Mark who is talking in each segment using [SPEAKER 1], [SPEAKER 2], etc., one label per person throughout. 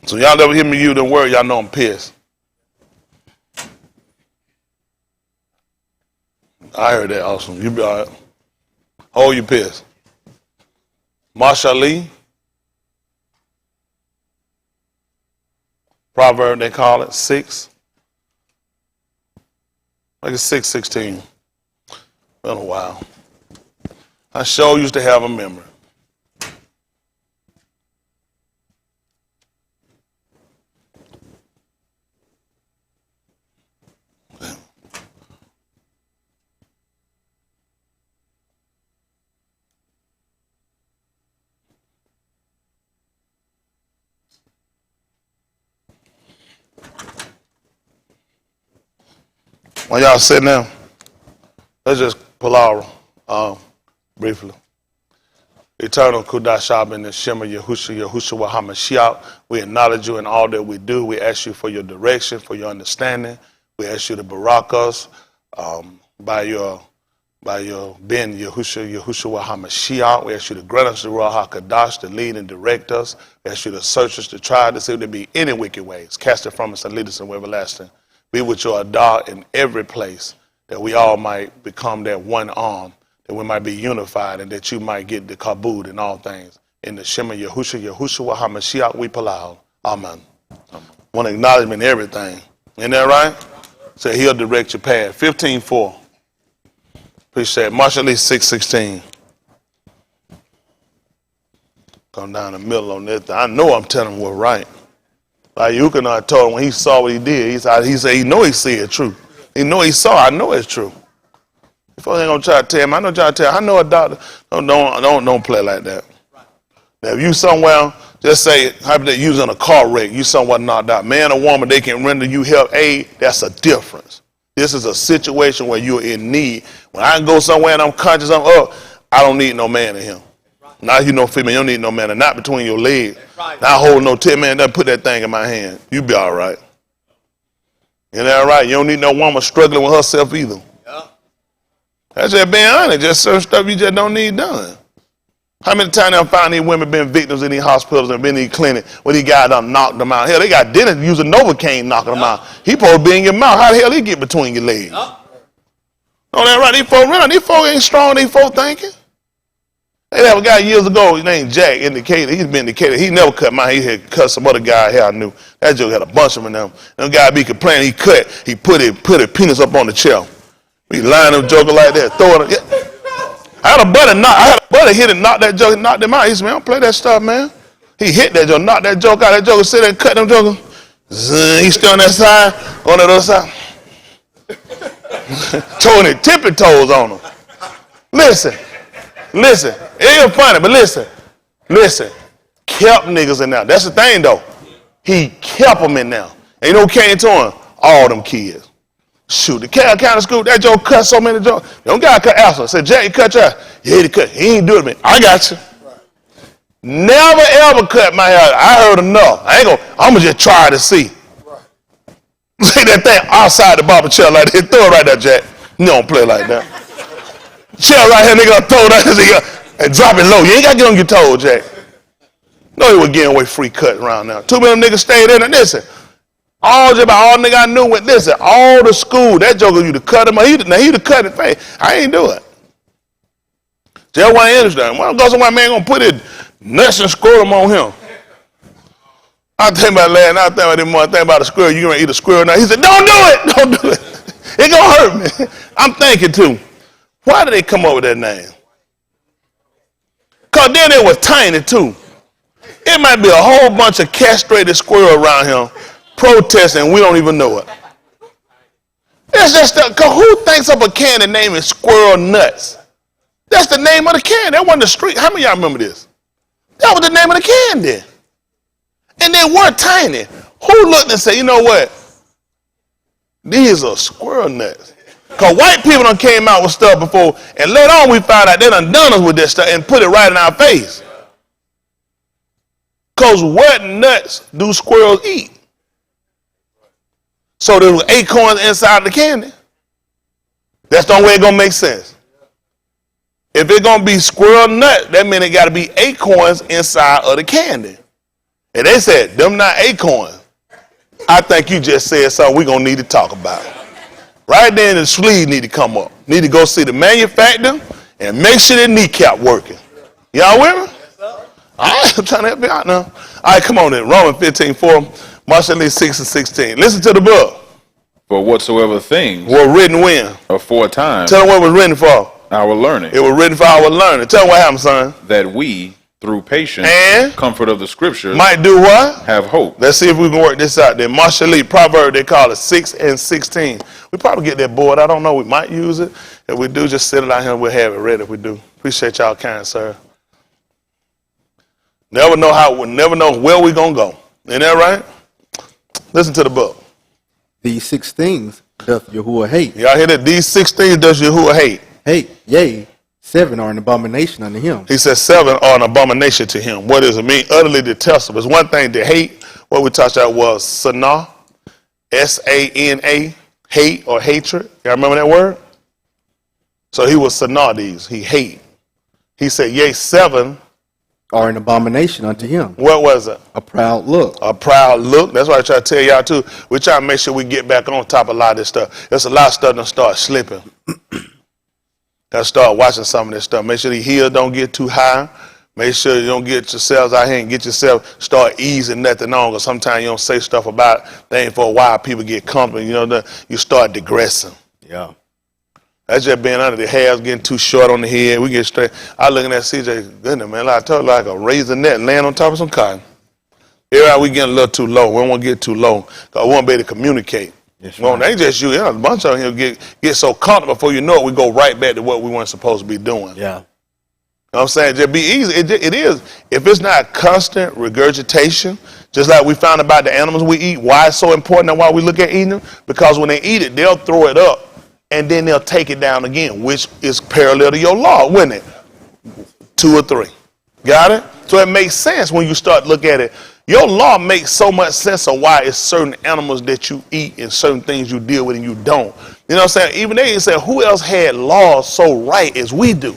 [SPEAKER 1] So y'all never hear me use the word, y'all know I'm pissed. I heard that. Awesome. You be all right. Hold your piss. Marsha Lee. Proverb, they call it, 6. Like it's 6:16. Been a while. I sure used to have a memory. While y'all sitting there, let's just pull briefly. Eternal Kudashab in the Shema Yahusha Wahamashiach. We acknowledge you in all that we do. We ask you for your direction, for your understanding. We ask you to barak us by your Ben Yahusha Wahamashiach. We ask you to grant us the Ruach HaKadosh to lead and direct us. We ask you to search us, to try to see if there be any wicked ways. Cast it from us and lead us in everlasting. Be with your Adah in every place, that we all might become that one arm, that we might be unified, and that you might get the kabod in all things. In the Shema Yahusha HaMashiach we palau. Amen. One acknowledgement in everything. Isn't that right? Say he'll direct your path. 15:4. Appreciate it. Marshall Lee 6:16. Come down the middle on this. I know I'm telling what's right. Like Yukonah told him when he saw what he did, he said he know he see it true. He know he saw, I know it's true. If I ain't gonna try to tell him, I know try to tell him, I know a doctor. Don't play like that. Now if you somewhere, just say hypothetically using a car wreck, you somewhere knocked out. Man or woman, they can render you help aid, that's a difference. This is a situation where you're in need. When I go somewhere and I'm conscious I'm up, I don't need no man in him. Now you know female, you don't need no man, and not between your legs. Right. Not hold no tip, man, doesn't put that thing in my hand. You be all right. Isn't that right? You don't need no woman struggling with herself either. Yeah. That's just being honest. Just certain stuff you just don't need done. How many times have I found these women been victims in these hospitals and been in these clinics where these guys done knocked them out? Hell, they got dentists using Novocaine knocking them out. He supposed to be in your mouth. How the hell he get between your legs? Yeah. Oh, that right? These folks ain't strong, these folks thinking. They had a guy years ago, his name Jack, indicated. He's been indicated. He never cut mine. He had cut some other guy here I knew. That joke had a bunch of them in them. Them guy be complaining. He put his penis up on the chair. We line them joker like that, throw it. Yeah. I had a buddy hit and knocked that joke, knocked him out. He said, man, don't play that stuff, man. He hit that joke, knocked that joke out. That joker sit there and cut them joker. He still on that side, on that other side. Throwing his tippy toes on him. Listen. It ain't funny, but listen. Kept niggas in there. That's the thing, though. He kept them in there. And you know who came to him? All them kids. Shoot, the cat county school, that joke cut so many jokes. Them guy cut Alpha. Said, Jack, you cut your hair. Yeah, he cut. He ain't do it to me. I got you. Right. Never ever cut my hair. I heard enough. I'm going to just try to see. Right. See that thing outside the barber chair like that. Throw it right there, Jack. You don't play like that. Chair right here, nigga, throw that and drop it low. You ain't got to get on your toes, Jack. No, he was getting away free cut around now. Too many niggas stayed in and listen. All nigga I knew went this. All the school, that joker used to cut him. He'd have cut his face. I ain't do it. Just one interesting. When I go somewhere, man, gonna put it nuts and squirrel on him. I think about last night, I think about this morning, I think about a squirrel. You gonna eat a squirrel now? He said, don't do it. It gonna hurt me. I'm thinking too. Why did they come up with that name? Because then it was tiny too. It might be a whole bunch of castrated squirrel around here protesting, we don't even know it. It's just because who thinks of a candy named Squirrel Nuts? That's the name of the candy. That wasn't the street. How many of y'all remember this? That was the name of the candy. And they weren't tiny. Who looked and said, you know what? These are squirrel nuts. Because white people done came out with stuff before, and later on we found out they done us with this stuff and put it right in our face. Because what nuts do squirrels eat? So there were acorns inside the candy. That's the only way it's going to make sense. If it's going to be squirrel nut, that means it got to be acorns inside of the candy. And they said, them not acorns. I think you just said something we're going to need to talk about. Right then, the sleeve need to come up. Need to go see the manufacturer and make sure the kneecap working. Y'all with me? All right, I'm trying to help you out now. All right, come on then. Romans 15:4, Marshall 6 and 16. Listen to the book.
[SPEAKER 2] For whatsoever things
[SPEAKER 1] were written when?
[SPEAKER 2] Aforetime.
[SPEAKER 1] Tell them what it was written for.
[SPEAKER 2] Our learning.
[SPEAKER 1] It was written for our learning. Tell them what happened, son.
[SPEAKER 2] That we, through patience
[SPEAKER 1] and
[SPEAKER 2] comfort of the scriptures,
[SPEAKER 1] might do what?
[SPEAKER 2] Have hope.
[SPEAKER 1] Let's see if we can work this out then. Marshall Lee, Proverb, they call it 6 and 16. We probably get that board. I don't know. We might use it. If we do, just sit it out here and we'll have it ready if we do. Appreciate y'all kind, sir. Never know where we're going to go. Ain't that right? Listen to the book.
[SPEAKER 3] These 6 things doth Yahuwah hate.
[SPEAKER 1] Y'all hear that? These 6 things doth Yahuwah hate.
[SPEAKER 3] Hate, yea, 7 are an abomination unto him.
[SPEAKER 1] He says 7 are an abomination to him. What does it mean? Utterly detestable. It's one thing to hate. What we talked about was sana, S-A-N-A, hate or hatred. Y'all remember that word? So he was sana these. He hate. He said, yea, 7
[SPEAKER 3] are an abomination unto him.
[SPEAKER 1] What was it?
[SPEAKER 3] A proud look.
[SPEAKER 1] A proud look. That's why I try to tell y'all too. We try to make sure we get back on top of a lot of this stuff. There's a lot of stuff that start slipping. Gotta start watching some of this stuff. Make sure the heel don't get too high. Make sure you don't get yourselves out here and get yourself start easing nothing on. Because sometimes you don't say stuff about things for a while. People get comfortable. You know, you start digressing.
[SPEAKER 3] Yeah. That's
[SPEAKER 1] just being under the hairs getting too short on the head. We get straight. I looking at CJ, goodness, man, I told you like a razor net laying on top of some cotton. Every we getting a little too low. We don't want to get too low because we won't be able to communicate.
[SPEAKER 3] Yes,
[SPEAKER 1] well, they just you. A bunch of them get so comfortable before you know it, we go right back to what we weren't supposed to be doing.
[SPEAKER 3] Yeah.
[SPEAKER 1] You know what I'm saying? Just be easy. It is. If it's not constant regurgitation, just like we found about the animals we eat, why it's so important and why we look at eating them? Because when they eat it, they'll throw it up. And then they'll take it down again, which is parallel to your law, wouldn't it? 2 or 3. Got it? So it makes sense when you start to look at it. Your law makes so much sense of why it's certain animals that you eat and certain things you deal with and you don't. You know what I'm saying? Even they said, who else had laws so right as we do?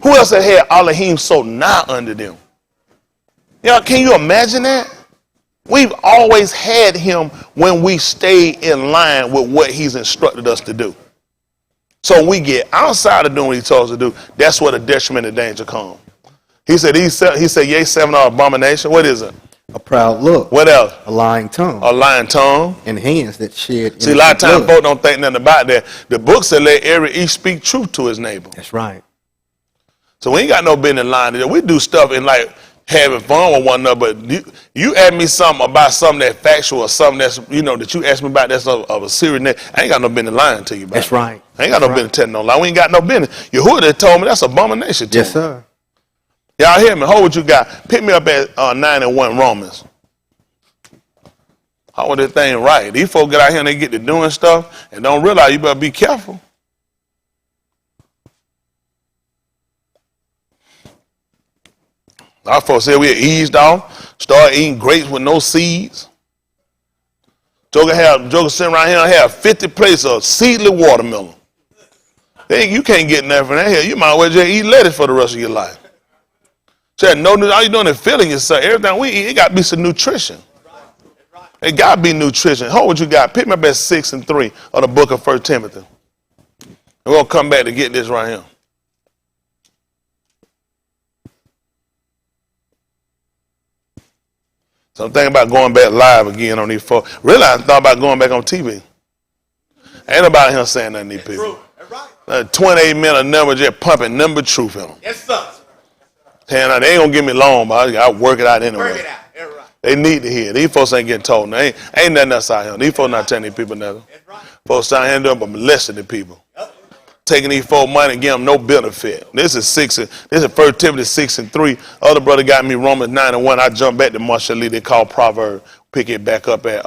[SPEAKER 1] Who else had Elohim so nigh under them? Y'all, can you imagine that? We've always had him when we stay in line with what he's instructed us to do. So we get outside of doing what he told us to do. That's where the detriment and danger comes. He said, yea, 7 are abomination. What is it?
[SPEAKER 3] A proud look.
[SPEAKER 1] What else?
[SPEAKER 3] A lying tongue.
[SPEAKER 1] A lying tongue.
[SPEAKER 3] And hands that shed.
[SPEAKER 1] See, a lot of times folks don't think nothing about that. The book said, let each speak truth to his neighbor.
[SPEAKER 3] That's right.
[SPEAKER 1] So we ain't got no business lying. We do stuff in like having fun with one another, but you ask me something about something that's factual or something that's, you know, that you ask me about that's of a serious nature, I ain't got no business lying to you about.
[SPEAKER 3] That's right.
[SPEAKER 1] I ain't got no business telling no lie. We ain't got no business. Yahuwah told me that's abomination to
[SPEAKER 3] Yes,
[SPEAKER 1] me.
[SPEAKER 3] sir.
[SPEAKER 1] Y'all hear me? Hold what you got. Pick me up at 9 and 1 Romans. Hold this thing right. These folks get out here and they get to doing stuff and don't realize you better be careful. Our folks say we eased off, start eating grapes with no seeds. Joker sitting around here and have 50 plates of seedless watermelon. You can't get nothing from that here. You might as well just eat lettuce for the rest of your life. So all you doing is filling yourself. Everything we eat, it got to be some nutrition. It got to be nutrition. Hold what you got. Pick me up at 6 and 3 of the book of 1 Timothy. And we're going to come back to get this right here. So I'm thinking about going back live again on these folks. Really, I thought about going back on TV. Ain't nobody here saying nothing to these people. Right. 28 minutes of number just pumping number truth in them.
[SPEAKER 4] Yes, sir.
[SPEAKER 1] And they ain't going to give me long, but I work it out anyway.
[SPEAKER 4] Work it out. That's right.
[SPEAKER 1] They need to hear. These folks ain't getting told. Ain't nothing else out here. These folks not telling these people nothing.
[SPEAKER 4] That's right.
[SPEAKER 1] Folks out here doing but molesting the people.
[SPEAKER 4] Yep.
[SPEAKER 1] Taking these folks money and giving them no benefit. This is 1 Timothy 6 and 3. Other brother got me Romans 9 and 1. I jumped back to Marshall Lee. They call Proverb. Pick it back up at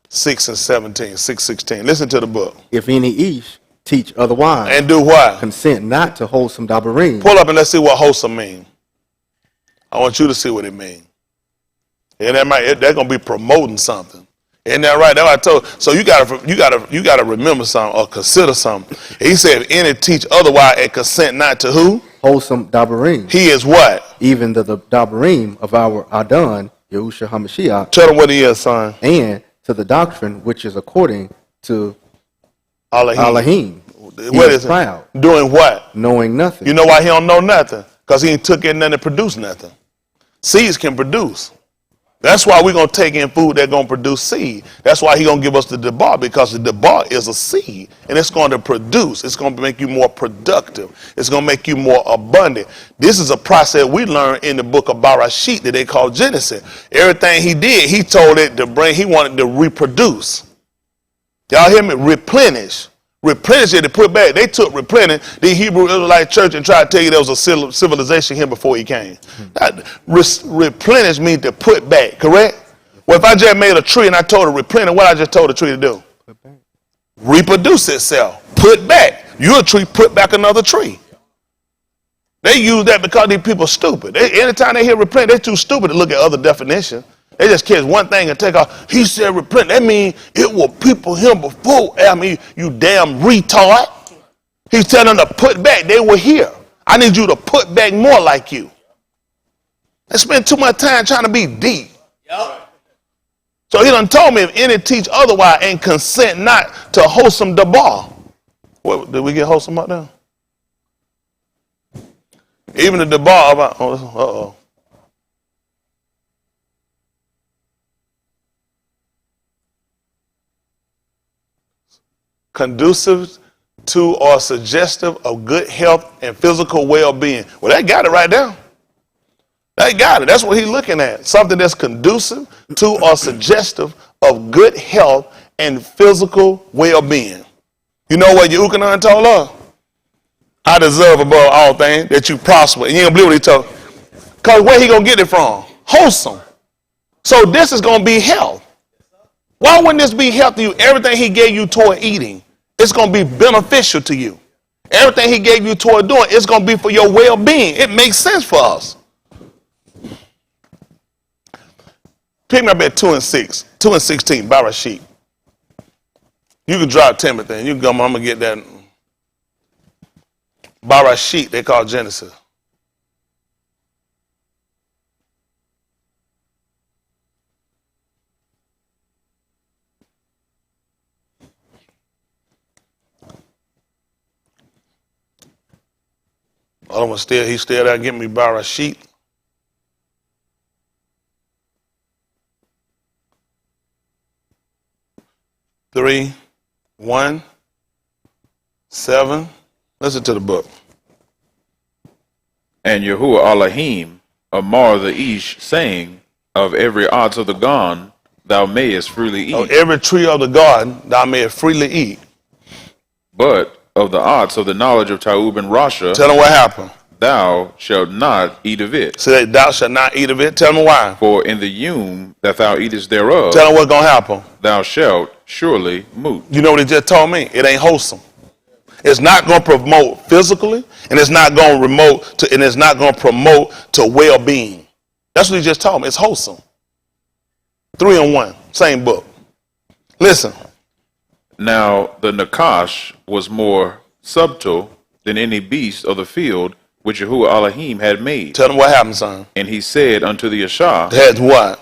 [SPEAKER 1] 6 and 17, 6:16. Listen to the book.
[SPEAKER 3] If any ish teach otherwise.
[SPEAKER 1] And do what?
[SPEAKER 3] Consent not to wholesome dabarim.
[SPEAKER 1] Pull up and let's see what wholesome means. I want you to see what it means. And they're gonna be promoting something. Isn't that right? That's what I told. So you gotta remember something or consider something. He said, if any teach otherwise and consent not to who?
[SPEAKER 3] Wholesome dabarim.
[SPEAKER 1] He is what?
[SPEAKER 3] Even the dabarim of our Adon Yahusha HaMashiach,
[SPEAKER 1] Tell them what he is, son.
[SPEAKER 3] and to the doctrine which is according to
[SPEAKER 1] Elohim.
[SPEAKER 3] Elohim.
[SPEAKER 1] What
[SPEAKER 3] He
[SPEAKER 1] is it?
[SPEAKER 3] proud,
[SPEAKER 1] Doing what?
[SPEAKER 3] knowing nothing.
[SPEAKER 1] You know why he don't know nothing? Because he ain't took in nothing to produce nothing. Seeds can produce. That's why we're going to take in food that's going to produce seed. That's why he's going to give us the debar, because the debar is a seed, and it's going to produce. It's going to make you more productive. It's going to make you more abundant. This is a process we learned in the book of Barashit that they call Genesis. Everything he did, he told it to bring, he wanted to reproduce. Y'all hear me? Replenish. Replenish it to put back. They took replenish, the Hebrew Israelite church, and tried to tell you there was a civilization here before he came. Replenish means to put back, correct? Well, if I just made a tree and I told it to replenish, what I just told the tree to do? Reproduce itself. Put back. You're a tree, put back another tree. They use that because these people are stupid. Anytime they hear replenish, they're too stupid to look at other definitions. They just catch one thing and take off. He said repent. That means it will people him before. I mean, you damn retard. He's telling them to put back. They were here. I need you to put back more like you. They spend too much time trying to be deep. Yep. So he done told me, if any teach otherwise and consent not to wholesome debar. What, did we get wholesome up there? Even the debar about, uh-oh. Conducive to or suggestive of good health and physical well-being. Well, they got it right there. They got it. That's what he's looking at. Something that's conducive to or suggestive of good health and physical well-being. You know what Yahushua told her? I deserve above all things that you prosper. And you don't believe what he told. Because where he going to get it from? Wholesome. So this is going to be health. Why wouldn't this be health to you? Everything he gave you toward eating, it's going to be beneficial to you. Everything he gave you toward doing, it's going to be for your well-being. It makes sense for us. Pick me up at 2 and 6, 2 and 16, Barashit. You can drop Timothy and you can come, I'm going to get that. Barashit, they call Genesis. Other one still, he's still there getting me Barashit. Three, 1, 7. Listen to the book.
[SPEAKER 2] And Yahuwah Elohim amar the Ish, saying, of every odds of the gone thou mayest freely eat.
[SPEAKER 1] Of every tree of the garden thou mayest freely eat.
[SPEAKER 2] But of the odds of the knowledge of Taub and Rasha,
[SPEAKER 1] Tell them what happened.
[SPEAKER 2] thou shalt not eat of it.
[SPEAKER 1] Say that thou shalt not eat of it. Tell them why.
[SPEAKER 2] For in the yum that thou eatest thereof,
[SPEAKER 1] Tell them what's going to happen.
[SPEAKER 2] thou shalt surely moot.
[SPEAKER 1] You know what he just told me? It ain't wholesome. It's not going to promote physically, and it's not going to promote to well-being. That's what he just told me. It's wholesome. 3 and 1, same book. Listen.
[SPEAKER 2] Now the Nakash was more subtle than any beast of the field which Yahuwah Elohim had made.
[SPEAKER 1] Tell them what happened, son.
[SPEAKER 2] And he said unto the Yashah,
[SPEAKER 1] Had what?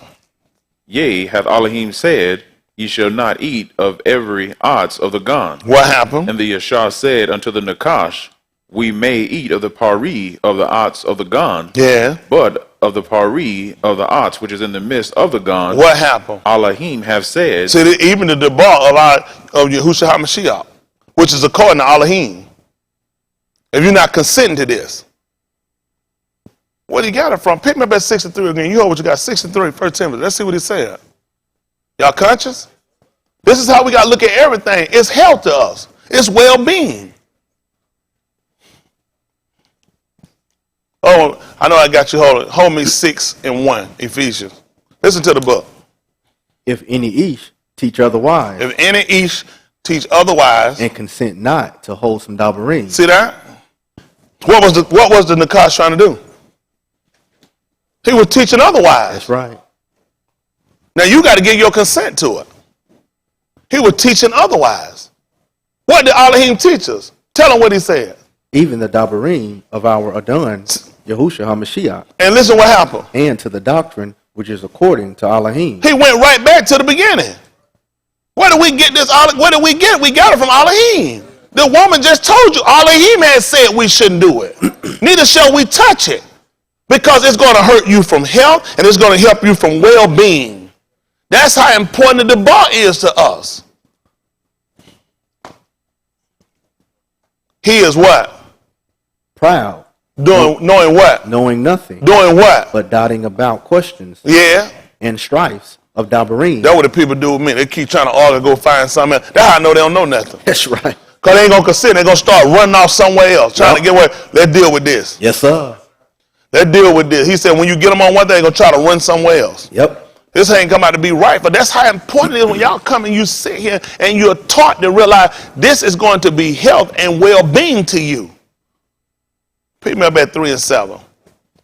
[SPEAKER 2] Yea, hath Elohim said, ye shall not eat of every ox of the gone.
[SPEAKER 1] What happened?
[SPEAKER 2] And the Yashah said unto the Nakash, we may eat of the pari of the ox of the gone.
[SPEAKER 1] Yeah.
[SPEAKER 2] But of the pari of the ox which is in the midst of the gone,
[SPEAKER 1] What happened?
[SPEAKER 2] Elohim have said.
[SPEAKER 1] See, even the debar of Yahusha HaMashiach, which is according to Elohim. If you're not consenting to this, where do you got it from? Pick me up at 6 and 3 again. You know what you got, 6 and 3, 1 Timothy. Let's see what he said. Y'all conscious? This is how we got to look at everything. It's health to us. It's well-being. Oh, I know I got you. Hold me 6 and 1, Ephesians. Listen to the book.
[SPEAKER 3] If any Ish teach otherwise,
[SPEAKER 1] If any Ish teach otherwise,
[SPEAKER 3] and consent not to wholesome dabarim.
[SPEAKER 1] see that? What was the Nakash trying to do? He was teaching otherwise.
[SPEAKER 3] That's right.
[SPEAKER 1] Now you got to give your consent to it. He was teaching otherwise. What did Elohim teach us? Tell him what he said.
[SPEAKER 3] Even the dabarim of our Adon, Yahusha HaMashiach,
[SPEAKER 1] And listen what happened.
[SPEAKER 3] and to the doctrine which is according to Elohim.
[SPEAKER 1] He went right back to the beginning. Where did we get this? Where did we get it? We got it from Elohim. The woman just told you Elohim had said we shouldn't do it. Neither shall we touch it, because it's going to hurt you from health and it's going to help you from well-being. That's how important the bar is to us. He is what?
[SPEAKER 3] Proud.
[SPEAKER 1] Knowing what?
[SPEAKER 3] Knowing nothing.
[SPEAKER 1] Doing what?
[SPEAKER 3] But dotting about questions.
[SPEAKER 1] Yeah.
[SPEAKER 3] And strifes of Dabarim.
[SPEAKER 1] That's what the people do with me. They keep trying to argue, go find something else. That's how I know they don't know nothing.
[SPEAKER 3] That's right.
[SPEAKER 1] Because they ain't going to consider. They're going to start running off somewhere else, trying to get away. Let's deal with this.
[SPEAKER 3] Yes, sir.
[SPEAKER 1] Let's deal with this. He said when you get them on one thing, they're going to try to run somewhere else.
[SPEAKER 3] Yep.
[SPEAKER 1] This ain't come out to be right, but that's how important it is when y'all come and you sit here and you're taught to realize this is going to be health and well-being to you. Pick me up at 3 and 7.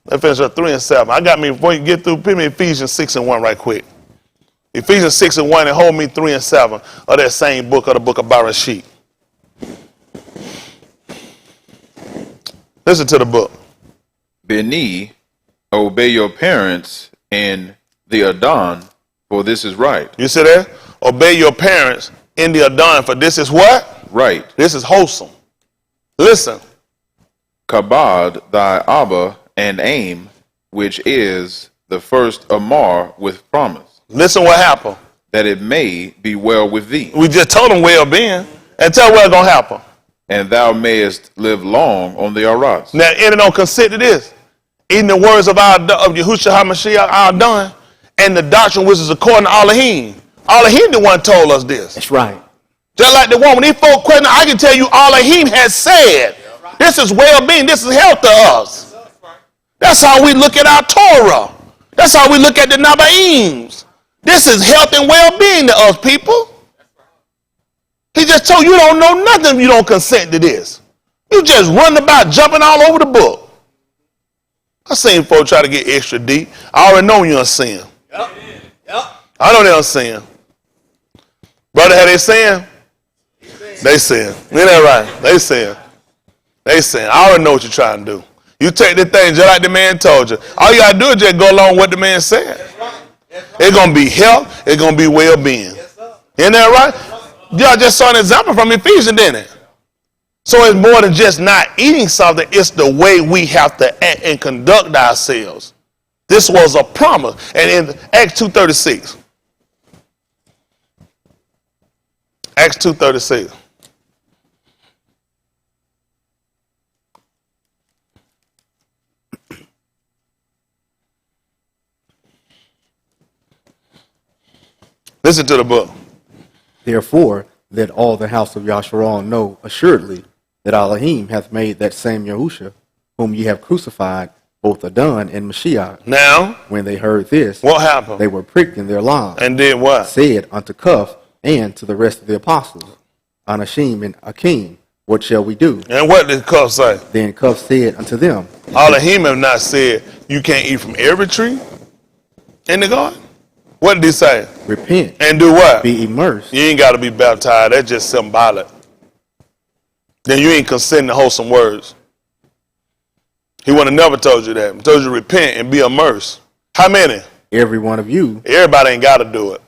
[SPEAKER 1] Let's finish at 3 and 7. I got me, before you get through, pick me Ephesians 6 and 1 right quick. Ephesians 6 and 1 and hold me 3 and 7 of that same book, of the book of Bereshit. Listen to the book.
[SPEAKER 2] Beni, obey your parents in the Adon, for this is right.
[SPEAKER 1] You see there? Obey your parents in the Adon, for this is what?
[SPEAKER 2] Right.
[SPEAKER 1] This is wholesome. Listen.
[SPEAKER 2] Kabad thy Abba and aim, which is the first Amar with promise,
[SPEAKER 1] Listen what happened.
[SPEAKER 2] that it may be well with thee,
[SPEAKER 1] We just told them well-being. And tell what's going to happen.
[SPEAKER 2] and thou mayest live long on the Aras.
[SPEAKER 1] Now, and don't consider this. In the words of Yahusha HaMashiach, our done, and the doctrine which is according to Elohim. Elohim the one told us this.
[SPEAKER 3] That's right.
[SPEAKER 1] Just like the one, when these folk question, I can tell you Elohim has said, this is well-being, this is health to us. That's how we look at our Torah. That's how we look at the Nabaims. This is health and well-being to us, people. He just told you don't know nothing if you don't consent to this. You just running about jumping all over the book. I seen folks try to get extra deep. I already know you're sin. Yep. I know they're sin. Brother, how they sin? They sin. Isn't that right? They sin. They sin. I already know what you're trying to do. You take the thing just like the man told you. All you got to do is just go along with what the man said. It's going to be health. It's going to be well-being. Isn't that right? Y'all just saw an example from Ephesians, didn't it? So it's more than just not eating something. It's the way we have to act and conduct ourselves. This was a promise. And in Acts 2:36. Acts 2:36. Listen to the book.
[SPEAKER 3] Therefore, let all the house of Yasharal know assuredly that Elohim hath made that same Yahusha, whom ye have crucified, both Adon and Mashiach.
[SPEAKER 1] Now,
[SPEAKER 3] When they heard this,
[SPEAKER 1] what happened?
[SPEAKER 3] they were pricked in their lives,
[SPEAKER 1] And did what?
[SPEAKER 3] said unto Cuff and to the rest of the apostles, Anashim and Akim, what shall we do?
[SPEAKER 1] And what did Cuff say?
[SPEAKER 3] Then Cuff said unto them,
[SPEAKER 1] Elohim have not said you can't eat from every tree in the garden. What did he say?
[SPEAKER 3] Repent,
[SPEAKER 1] And do what?
[SPEAKER 3] be immersed.
[SPEAKER 1] You ain't got to be baptized. That's just symbolic. Then you ain't consenting to wholesome words. He would have never told you that. He told you to repent and be immersed. How many?
[SPEAKER 3] Every one of you.
[SPEAKER 1] Everybody ain't got to do it.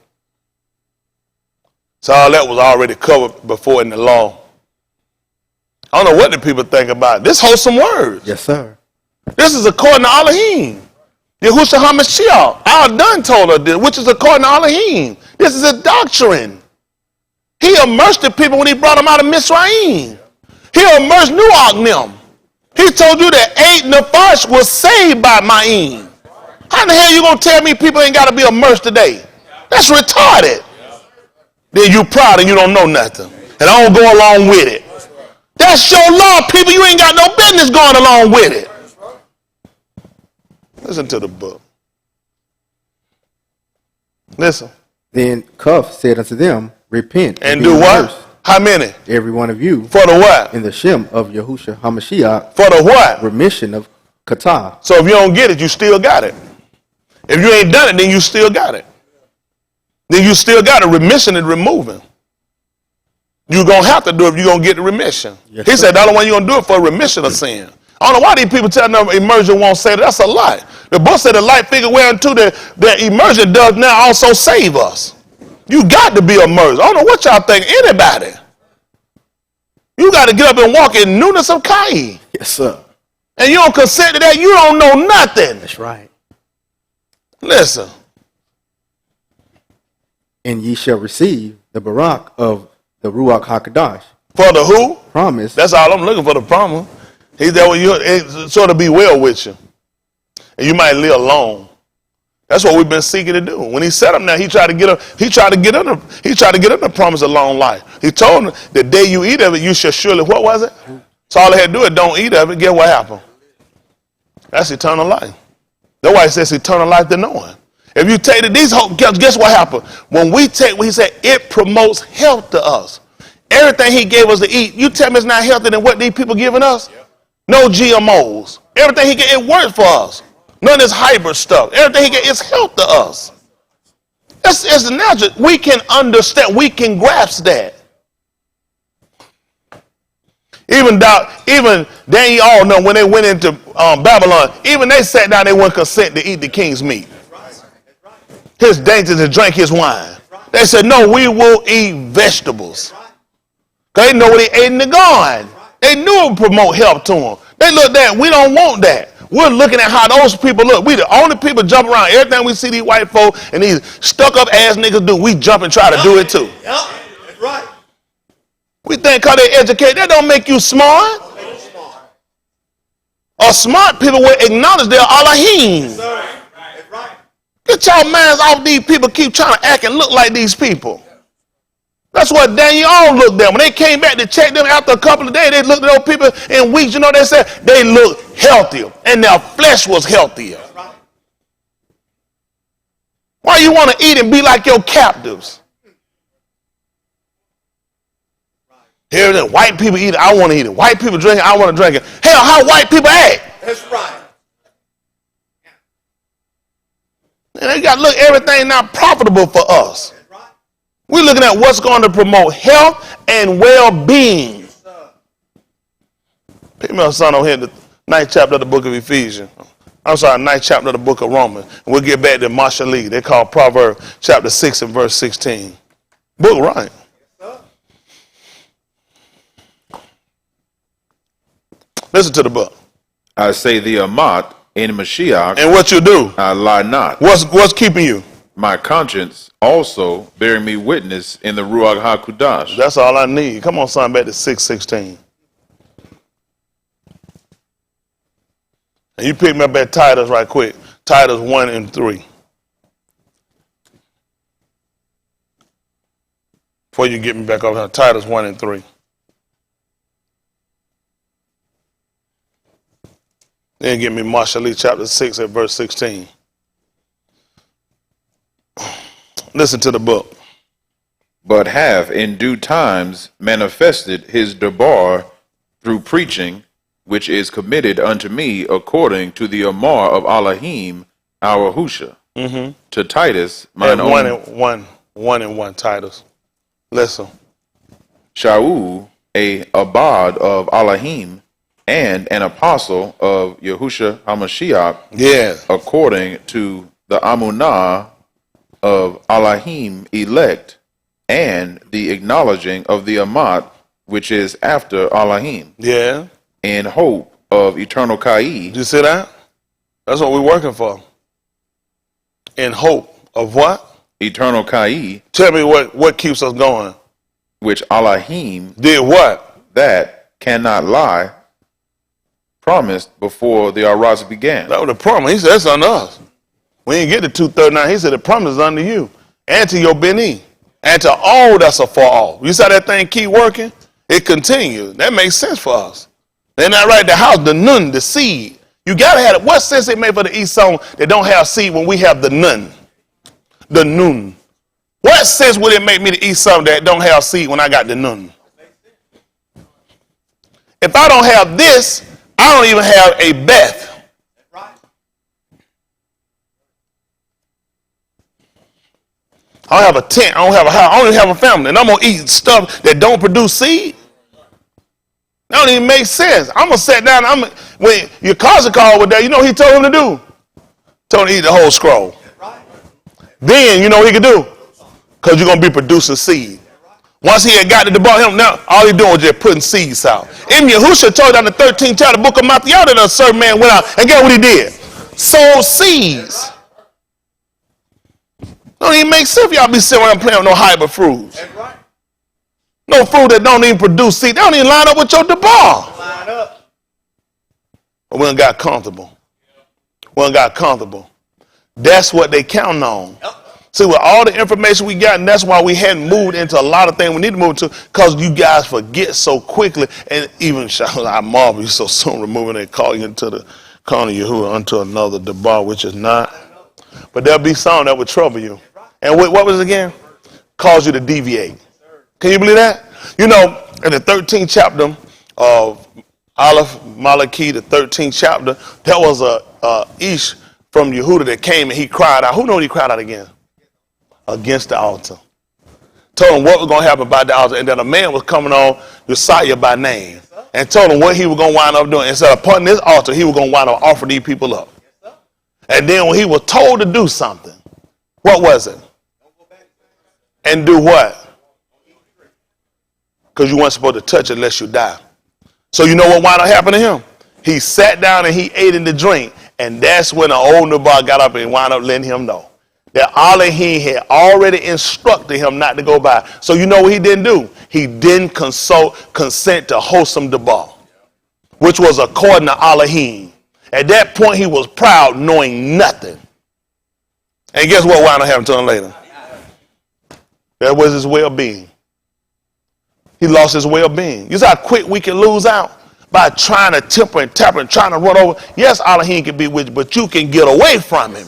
[SPEAKER 1] So all that was already covered before in the law. I don't know what the people think about it. This wholesome words.
[SPEAKER 3] Yes, sir.
[SPEAKER 1] This is according to Elohim. Yahusha HaMashiach, our done told us this, which is according to Elohim. This is a doctrine. He immersed the people when he brought them out of Mitzrayim. He immersed Nuach them. He told you that 8 Nephash was saved by Ma'im. How in the hell you going to tell me people ain't got to be immersed today? That's retarded. Then you proud and you don't know nothing. And I don't go along with it. That's your law, people. You ain't got no business going along with it. Listen to the book. Listen.
[SPEAKER 3] Then Cuff said unto them, repent
[SPEAKER 1] And
[SPEAKER 3] be
[SPEAKER 1] do what?
[SPEAKER 3] immersed,
[SPEAKER 1] How many?
[SPEAKER 3] every one of you,
[SPEAKER 1] For the what?
[SPEAKER 3] in the Shem of Yahusha HaMashiach,
[SPEAKER 1] For the what?
[SPEAKER 3] remission of Kata.
[SPEAKER 1] So if you don't get it, you still got it. If you ain't done it, then you still got it. Then you still got it. Remission and removing. You're going to have to do it if you're going to get the remission.
[SPEAKER 3] Yes,
[SPEAKER 1] He
[SPEAKER 3] sir.
[SPEAKER 1] said the only one you're going to do it for remission of sin. I don't know why these people tell them immersion won't save us. That's a lie. The book said the light figure whereunto that immersion does now also save us. You got to be immersed. I don't know what y'all think. Anybody. You got to get up and walk in newness of Kai.
[SPEAKER 3] Yes, sir.
[SPEAKER 1] And you don't consent to that, you don't know nothing.
[SPEAKER 3] That's right.
[SPEAKER 1] Listen.
[SPEAKER 3] And ye shall receive the Barak of the Ruach HaKadosh.
[SPEAKER 1] For the who?
[SPEAKER 3] Promise.
[SPEAKER 1] That's all I'm looking for, the promise. He's there with you, it sort of be well with you. And you might live long. That's what we've been seeking to do. When he set him there, he tried to get him the promise of long life. He told him the day you eat of it, you shall surely, what was it? So all he had to do is don't eat of it. Guess what happened? That's eternal life. That's why he says eternal life to knowing. If you take these hope, guess what happened? When we take what he said, it promotes health to us. Everything he gave us to eat, you tell me it's not healthy than what these people giving us? No GMOs. Everything he gave, it works for us. None of this hybrid stuff. Everything he gave is health to us. It's natural. We can understand. We can grasp that. Even they all know when they went into Babylon, even they sat down, they wouldn't consent to eat the king's meat. His dainties to drink his wine. They said, no, we will eat vegetables. They know what they ate in the garden. They knew it would promote health to them. They looked at, we don't want that. We're looking at how those people look. We the only people jump around. Every time we see these white folk and these stuck up ass niggas do, we jump and try to do it too.
[SPEAKER 4] Yep, that's right.
[SPEAKER 1] We think because they educate, that don't make you smart. Or smart people will acknowledge their Elohim.
[SPEAKER 4] That's right.
[SPEAKER 1] Get y'all minds off these people keep trying to act and look like these people. That's what Daniel all looked at. When they came back to check them after a couple of days, they looked at those people in weeks, you know, they said they looked healthier and their flesh was healthier. Why you want to eat and be like your captives? Here it is. White people eat it, I want to eat it. White people drink it, I want to drink it. Hell, how white people act?
[SPEAKER 4] That's right.
[SPEAKER 1] And they got to look everything not profitable for us. We're looking at what's going to promote health and well-being. Pick me up, son, over here, the 9th chapter of the book of Ephesians. I'm sorry, 9th chapter of the book of Romans. And we'll get back to Marshall Lee. They call Proverbs chapter 6 and verse 16. Book right. Listen to the book.
[SPEAKER 2] I say the Amat in Mashiach,
[SPEAKER 1] And what you do?
[SPEAKER 2] I lie not.
[SPEAKER 1] What's keeping you?
[SPEAKER 2] My conscience also bearing me witness in the Ruach HaKudash.
[SPEAKER 1] That's all I need. Come on, son, back to 6:16. And you pick me up at Titus right quick. Titus 1 and 3. Before you get me back over here, Titus 1 and 3. Then give me Marshall Lee chapter 6 at verse 16. Listen to the book.
[SPEAKER 2] But have in due times manifested his debar through preaching, which is committed unto me according to the Amar of Elohim, our Yahusha. To Titus, mine own.
[SPEAKER 1] 1 and 1 Titus. Listen.
[SPEAKER 2] Shaul, a abad of Elohim, and an apostle of Yahusha HaMashiach,
[SPEAKER 1] Yeah.
[SPEAKER 2] according to the Amunah of Elohim elect, and the acknowledging of the Amat, which is after Elohim,
[SPEAKER 1] Yeah.
[SPEAKER 2] in hope of eternal Kai,
[SPEAKER 1] Did you see that? That's what we're working for. In hope of what?
[SPEAKER 2] eternal Kai,
[SPEAKER 1] Tell me what keeps us going.
[SPEAKER 2] which Elohim,
[SPEAKER 1] Did what?
[SPEAKER 2] that cannot lie, promised before the Araz began.
[SPEAKER 1] That was the promise. He said, that's unto us. We didn't get to 239. He said, the promise is unto you and to your Beni and to all that's afar off. You saw that thing keep working? It continues. That makes sense for us. They're not right. The house, the nun, the seed. You got to have it. What sense it made for the east song that don't have seed when we have the nun, the nun? What sense would it make me to eat something that don't have seed when I got the nun? If I don't have this, I don't even have a Beth. I don't have a tent. I don't have a house. I don't even have a family. And I'm going to eat stuff that don't produce seed. That don't even make sense. I'm gonna sit down. When your cousin called with that, you know what he told him to do? Told him to eat the whole scroll. Then you know what he could do? Because you're gonna be producing seed. Once he had got to the bar, him now all he doing was just putting seeds out. And Yahusha told down the 13th chapter, the book of Bathulah, that a certain man went out and guess what he did? Sowed seeds. Don't even make sense if y'all be sitting around playing with no hybrid fruits. No fruit that don't even produce seed. They don't even line up with your debar.
[SPEAKER 4] Line up.
[SPEAKER 1] But we done got comfortable. We done got comfortable. That's what they counting on. See, with all the information we got, and that's why we hadn't moved into a lot of things we need to move to, because you guys forget so quickly. And even I marvel you so soon removing and calling into the calling you unto another debar, which is not. But there'll be some that would trouble you. And what was it again? Cause you to deviate. Can you believe that? You know, in the 13th chapter of Malachi, the 13th chapter, there was a Ish from Yehuda that came and he cried out. Who knows he cried out again? Against the altar. Told him what was going to happen about the altar. And then a man was coming on Josiah by name and told him what he was going to wind up doing. And said upon this altar, he was going to wind up offering these people up. And then when he was told to do something, what was it? And do what? Because you weren't supposed to touch it unless you die. So you know what wound up happening to him? He sat down and he ate and drink. And that's when an old Nubal got up and wound up letting him know that Elohim had already instructed him not to go by. So you know what he didn't do? He didn't consent to wholesome debar, which was according to Elohim. At that point, he was proud, knowing nothing. And guess what wound up happening to him later? That was his well-being. He lost his well-being. You see how quick we can lose out by trying to temper and tapper and trying to run over. Yes, Elohim can be with you, but you can get away from him.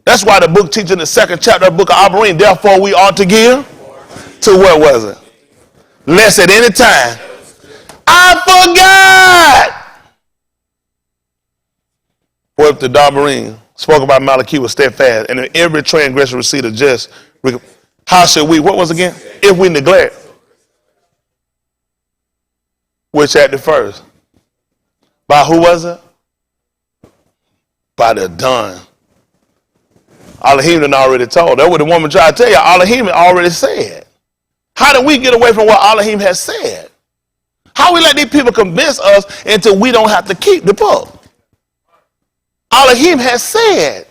[SPEAKER 1] That's why the book teaches in the 2nd chapter of the book of Marym, therefore we ought to give to what was it? Lest at any time, I forgot. For if the Marym spoke about Malachi was steadfast, and if every transgression received a just, how should we, what was it again? If we neglect. Which at the first? By who was it? By the done. Elohim done already told. That's what the woman tried to tell you. Elohim already said. How do we get away from what Elohim has said? How we let these people convince us until we don't have to keep the book? Elohim has said.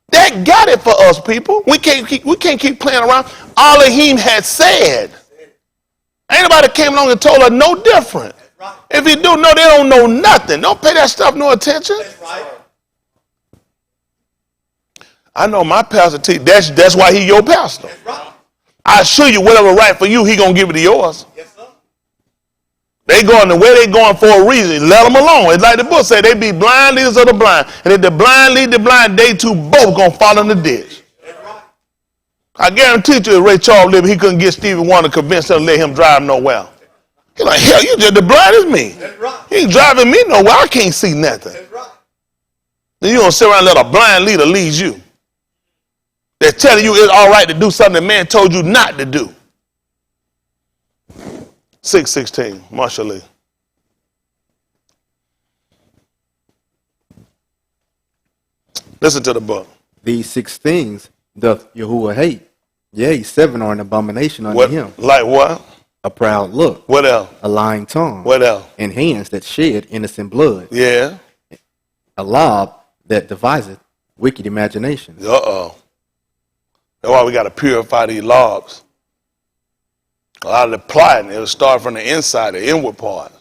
[SPEAKER 1] That got it for us, people. We can't keep playing around. Elohim had said. Ain't nobody came along and told us no different. If you do know, they don't know nothing. Don't pay that stuff no attention. I know my pastor teach. That's why he your pastor. I assure you, whatever right for you, he gonna give it to yours. They going the way they going for a reason. Let them alone. It's like the book said, they be blind leaders of the blind. And if the blind lead the blind, they too both going to fall in the ditch. I guarantee you, if Ray Charles lived, he couldn't get Stevie Wonder convinced to let him drive nowhere. He's like, hell, you just the blind as me. You ain't driving me nowhere. I can't see nothing. Then you going to sit around and let a blind leader lead you. They're telling you it's all right to do something the man told you not to do. 6:16, Marshall Lee. Listen to the book.
[SPEAKER 3] These 6 things doth Yahuwah hate. Yea, 7 are an abomination unto him.
[SPEAKER 1] Like what?
[SPEAKER 3] A proud look.
[SPEAKER 1] What else?
[SPEAKER 3] A lying tongue.
[SPEAKER 1] What else?
[SPEAKER 3] And hands that shed innocent blood.
[SPEAKER 1] Yeah.
[SPEAKER 3] A lob that deviseth wicked imaginations.
[SPEAKER 1] Uh-oh. That's why we got to purify these lobs. A lot of the plotting, it'll start from the inside, the inward part.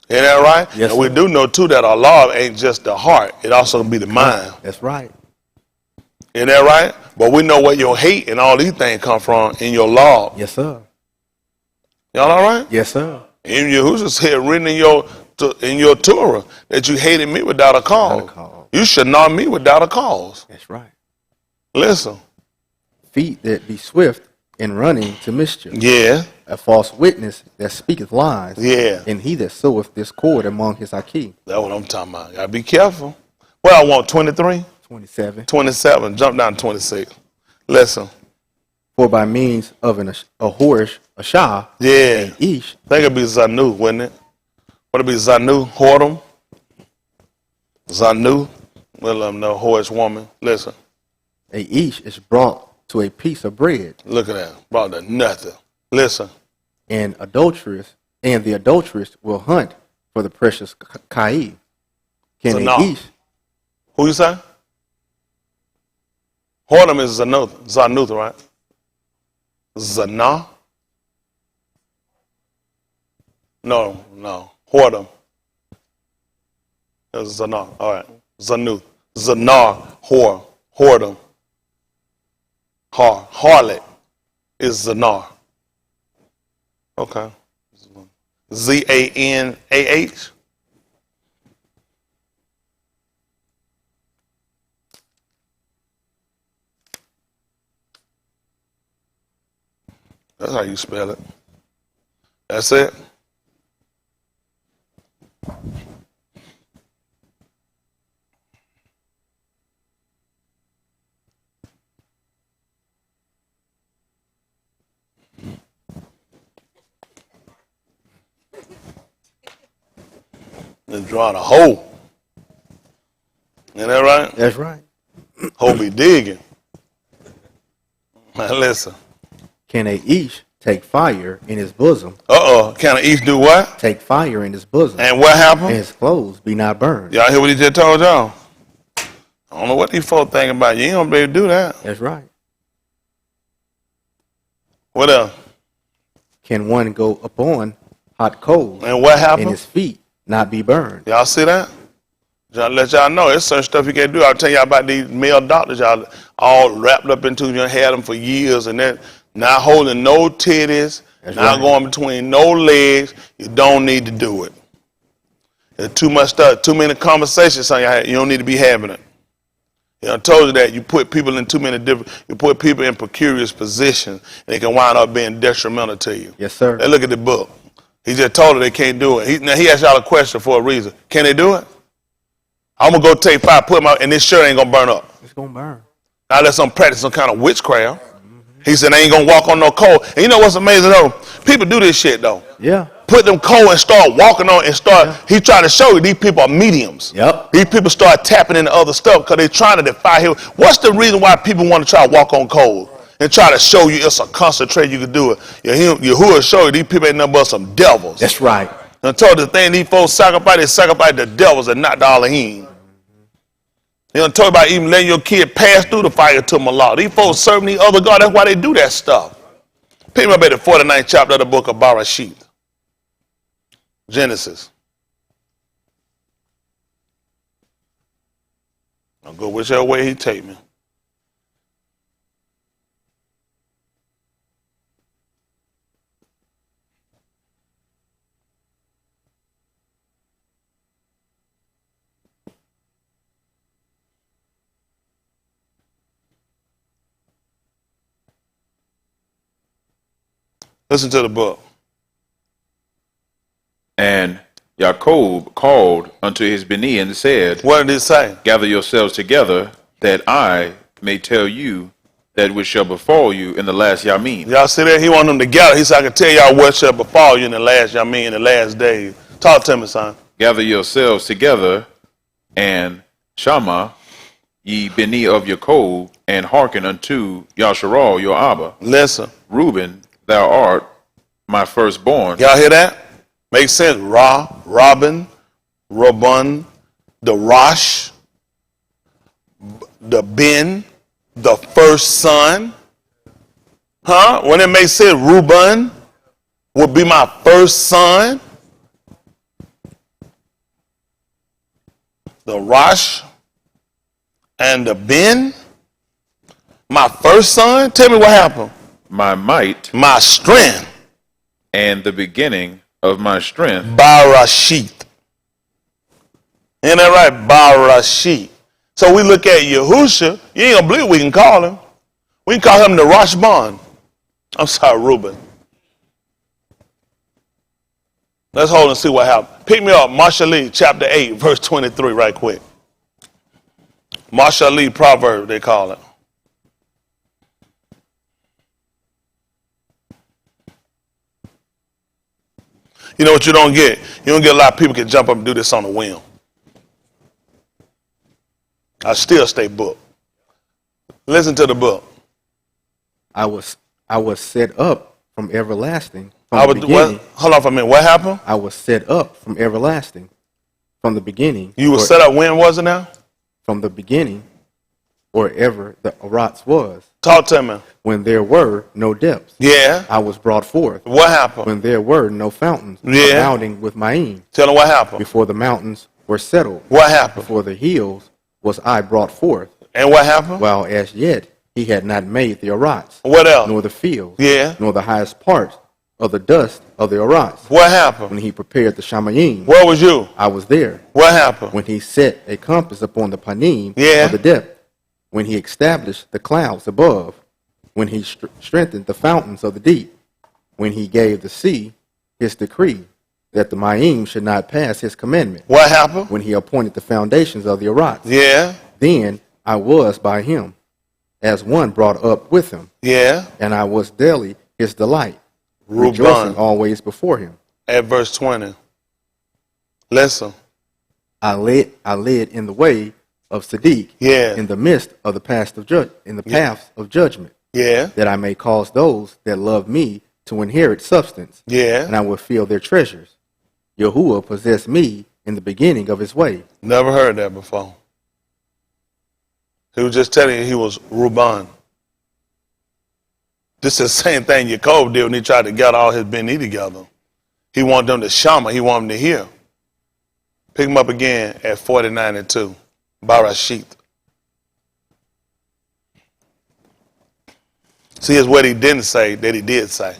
[SPEAKER 1] Isn't that right?
[SPEAKER 3] Yes,
[SPEAKER 1] and we do know, too, that our lob ain't just the heart. It also be the mind.
[SPEAKER 3] That's right.
[SPEAKER 1] Isn't that right? But we know where your hate and all these things come from in your lob.
[SPEAKER 3] Yes, sir.
[SPEAKER 1] Y'all all right?
[SPEAKER 3] Yes, sir.
[SPEAKER 1] In Yahusha's here written in your Torah that you hated me without a cause. You should know me without a cause.
[SPEAKER 3] That's right.
[SPEAKER 1] Listen.
[SPEAKER 3] Feet that be swift in running to mischief.
[SPEAKER 1] Yeah.
[SPEAKER 3] A false witness that speaketh lies.
[SPEAKER 1] Yeah.
[SPEAKER 3] And he that soweth discord among his Aki.
[SPEAKER 1] That's what I'm talking about. Gotta be careful. Well, I want 23.
[SPEAKER 3] 27.
[SPEAKER 1] 27. Jump down to 26. Listen.
[SPEAKER 3] For by means of a horish, a shah,
[SPEAKER 1] Yeah.
[SPEAKER 3] a ish,
[SPEAKER 1] I think it'd be Zanu, wouldn't it? Would it be Zanu? Whoredom? Zanu? We'll let them know. Whorish woman. Listen.
[SPEAKER 3] a ish is brought to a piece of bread,
[SPEAKER 1] Look at that. Brought to nothing. Listen.
[SPEAKER 3] and the adulteress will hunt for the precious kaiv. Can
[SPEAKER 1] Zana.
[SPEAKER 3] a ish
[SPEAKER 1] Who you say? Whoredom is Zanuth, right? Zana? No. Whoredom. That's Zana. All right. Zanuth. Zanar. Whoredom. Harlot is Zanar. Okay. Zanah. That's how you spell it. That's it. And draw the hole. Isn't that right?
[SPEAKER 3] That's right.
[SPEAKER 1] Hole be digging. Now listen.
[SPEAKER 3] Can a ish take fire in his bosom?
[SPEAKER 1] Can an each do what?
[SPEAKER 3] Take fire in his bosom,
[SPEAKER 1] And what
[SPEAKER 3] and
[SPEAKER 1] happened?
[SPEAKER 3] his clothes be not burned.
[SPEAKER 1] Y'all hear what he just told y'all? I don't know what these folks thinking about. You ain't gonna be able to do that.
[SPEAKER 3] That's right.
[SPEAKER 1] What else?
[SPEAKER 3] Can one go upon hot coals
[SPEAKER 1] And what
[SPEAKER 3] and
[SPEAKER 1] happened?
[SPEAKER 3] his feet not be burned?
[SPEAKER 1] Y'all see that? Just let y'all know, there's certain stuff you can't do. I'll tell y'all about these male doctors y'all all wrapped up into. You had them for years and then not holding no titties,
[SPEAKER 3] That's
[SPEAKER 1] not
[SPEAKER 3] right.
[SPEAKER 1] going between no legs. You don't need to do it. There's too much stuff, too many conversations on your head. You don't need to be having it. I told you that you put people in you put people in precarious positions and they can wind up being detrimental to you.
[SPEAKER 3] Yes, sir.
[SPEAKER 1] Hey, look at the book. He just told her they can't do it. Now he asked y'all a question for a reason. Can they do it? I'm gonna go take fire, put them out, and this shirt ain't gonna burn up.
[SPEAKER 3] It's gonna burn.
[SPEAKER 1] Now unless I'm practicing some kind of witchcraft. He said they ain't gonna walk on no coal. And you know what's amazing though? People do this shit though.
[SPEAKER 3] Yeah.
[SPEAKER 1] Put them coal and start walking on and start.
[SPEAKER 3] Yeah.
[SPEAKER 1] He trying to show you these people are mediums.
[SPEAKER 3] Yep.
[SPEAKER 1] These people start tapping into other stuff because they're trying to defy him. What's the reason why people want to try to walk on coal and try to show you it's a concentrate you can do it? Yahuwah show you these people ain't nothing but some devils.
[SPEAKER 3] That's right.
[SPEAKER 1] And told the thing these folks sacrifice, they sacrifice the devils and not the Elohim. They don't talk about even letting your kid pass through the fire to Mallah. These folks serving these other gods. That's why they do that stuff. Pick me up at the 49th chapter of the book of Barashit. Genesis. I'll go whichever way he take me. Listen to the book.
[SPEAKER 2] And Jacob called unto his Beni and said,
[SPEAKER 1] What did it say?
[SPEAKER 2] Gather yourselves together, that I may tell you that which shall befall you in the last Yamin.
[SPEAKER 1] Y'all see that? He wanted them together. He said, I can tell y'all what shall befall you in the last Yamin, in the last days. Talk to me, son.
[SPEAKER 2] Gather yourselves together, and Shama, ye Beni of Jacob, and hearken unto Yasharal your Abba.
[SPEAKER 1] Listen.
[SPEAKER 2] Reuben, thou art my firstborn.
[SPEAKER 1] Y'all hear that? Makes sense. Robin, Rabun, the Rosh, the Ben, the first son. Huh? When it makes sense, Reuben would be my first son. The Rosh and the Ben, my first son. Tell me what happened.
[SPEAKER 2] My might,
[SPEAKER 1] My strength.
[SPEAKER 2] and the beginning of my strength.
[SPEAKER 1] Barashit. Ain't that right? Barashit. So we look at Yahusha. You ain't gonna believe we can call him. We can call him the Rashban. I'm sorry, Reuben. Let's hold and see what happened. Pick me up, Marshalli, chapter 8, verse 23, right quick. Marshalli proverb, they call it. You know what you don't get? You don't get a lot of people can jump up and do this on a whim. I still stay booked. Listen to the book.
[SPEAKER 3] I was set up from everlasting.
[SPEAKER 1] Hold on for a minute. What happened?
[SPEAKER 3] I was set up from everlasting, from the beginning.
[SPEAKER 1] You were set up when, was it now?
[SPEAKER 3] From the beginning, or ever the Arats was.
[SPEAKER 1] Talk to me.
[SPEAKER 3] When there were no depths.
[SPEAKER 1] Yeah.
[SPEAKER 3] I was brought forth.
[SPEAKER 1] What happened?
[SPEAKER 3] When there were no fountains.
[SPEAKER 1] Yeah.
[SPEAKER 3] Abounding with Marym.
[SPEAKER 1] Tell them what happened.
[SPEAKER 3] Before the mountains were settled.
[SPEAKER 1] What happened?
[SPEAKER 3] Before the hills was I brought forth.
[SPEAKER 1] And what happened?
[SPEAKER 3] While as yet he had not made the Arats.
[SPEAKER 1] What else?
[SPEAKER 3] Nor the fields.
[SPEAKER 1] Yeah.
[SPEAKER 3] Nor the highest part of the dust of the Arats.
[SPEAKER 1] What happened?
[SPEAKER 3] When he prepared the Shamayim.
[SPEAKER 1] Where was you?
[SPEAKER 3] I was there.
[SPEAKER 1] What happened?
[SPEAKER 3] When he set a compass upon the Panim
[SPEAKER 1] Yeah.
[SPEAKER 3] of the depth. When he established the clouds above. When he strengthened the fountains of the deep. When he gave the sea his decree that the Marym should not pass his commandment.
[SPEAKER 1] What happened?
[SPEAKER 3] When he appointed the foundations of the Arats.
[SPEAKER 1] Yeah.
[SPEAKER 3] Then I was by him, as one brought up with him.
[SPEAKER 1] Yeah.
[SPEAKER 3] And I was daily his delight,
[SPEAKER 1] Ruban.
[SPEAKER 3] rejoicing always before him.
[SPEAKER 1] At verse 20. Listen.
[SPEAKER 3] I led in the way of Sadiq,
[SPEAKER 1] Yeah.
[SPEAKER 3] in the midst of the paths of judgment,
[SPEAKER 1] Yeah.
[SPEAKER 3] that I may cause those that love me to inherit substance,
[SPEAKER 1] Yeah.
[SPEAKER 3] and I will fill their treasures. Yahuwah possessed me in the beginning of his way.
[SPEAKER 1] Never heard that before. He was just telling you he was Ruban. This is the same thing Jacob did when he tried to get all his Beni together. He wanted them to shama. He wanted them to hear. Pick him up again at 49 and 2. Barashit. See, it's what he didn't say that he did say.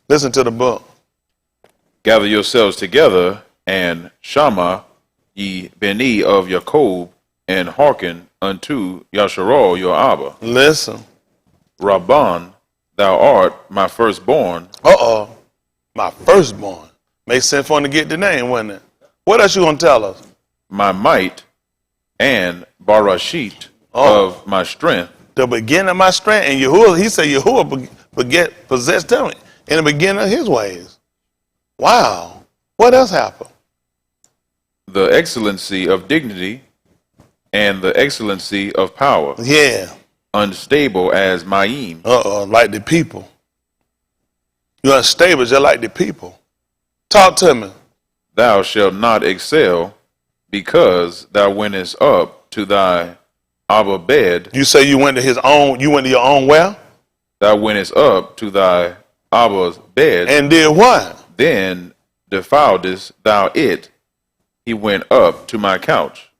[SPEAKER 1] Listen to the book.
[SPEAKER 2] Gather yourselves together and shama, ye Beni of Jacob, and hearken unto Yasharal your Abba.
[SPEAKER 1] Listen.
[SPEAKER 2] Rabban, thou art my firstborn.
[SPEAKER 1] My firstborn. Makes sense for him to get the name, wasn't it? What else you gonna tell us?
[SPEAKER 2] My might, and Barashit of my strength.
[SPEAKER 1] The beginning of my strength. And Yahuwah, he said Yahuwah possessed him in the beginning of his ways. Wow. What else happened?
[SPEAKER 2] The excellency of dignity and the excellency of power.
[SPEAKER 1] Yeah.
[SPEAKER 2] Unstable as Marym.
[SPEAKER 1] Like the people. You're unstable just like the people. Talk to me.
[SPEAKER 2] Thou shalt not excel, because thou wentest up to thy Abba bed.
[SPEAKER 1] You say you went to your own well?
[SPEAKER 2] Thou wentest up to thy Abba's bed.
[SPEAKER 1] And did what?
[SPEAKER 2] Then defouledest thou it. He went up to my couch.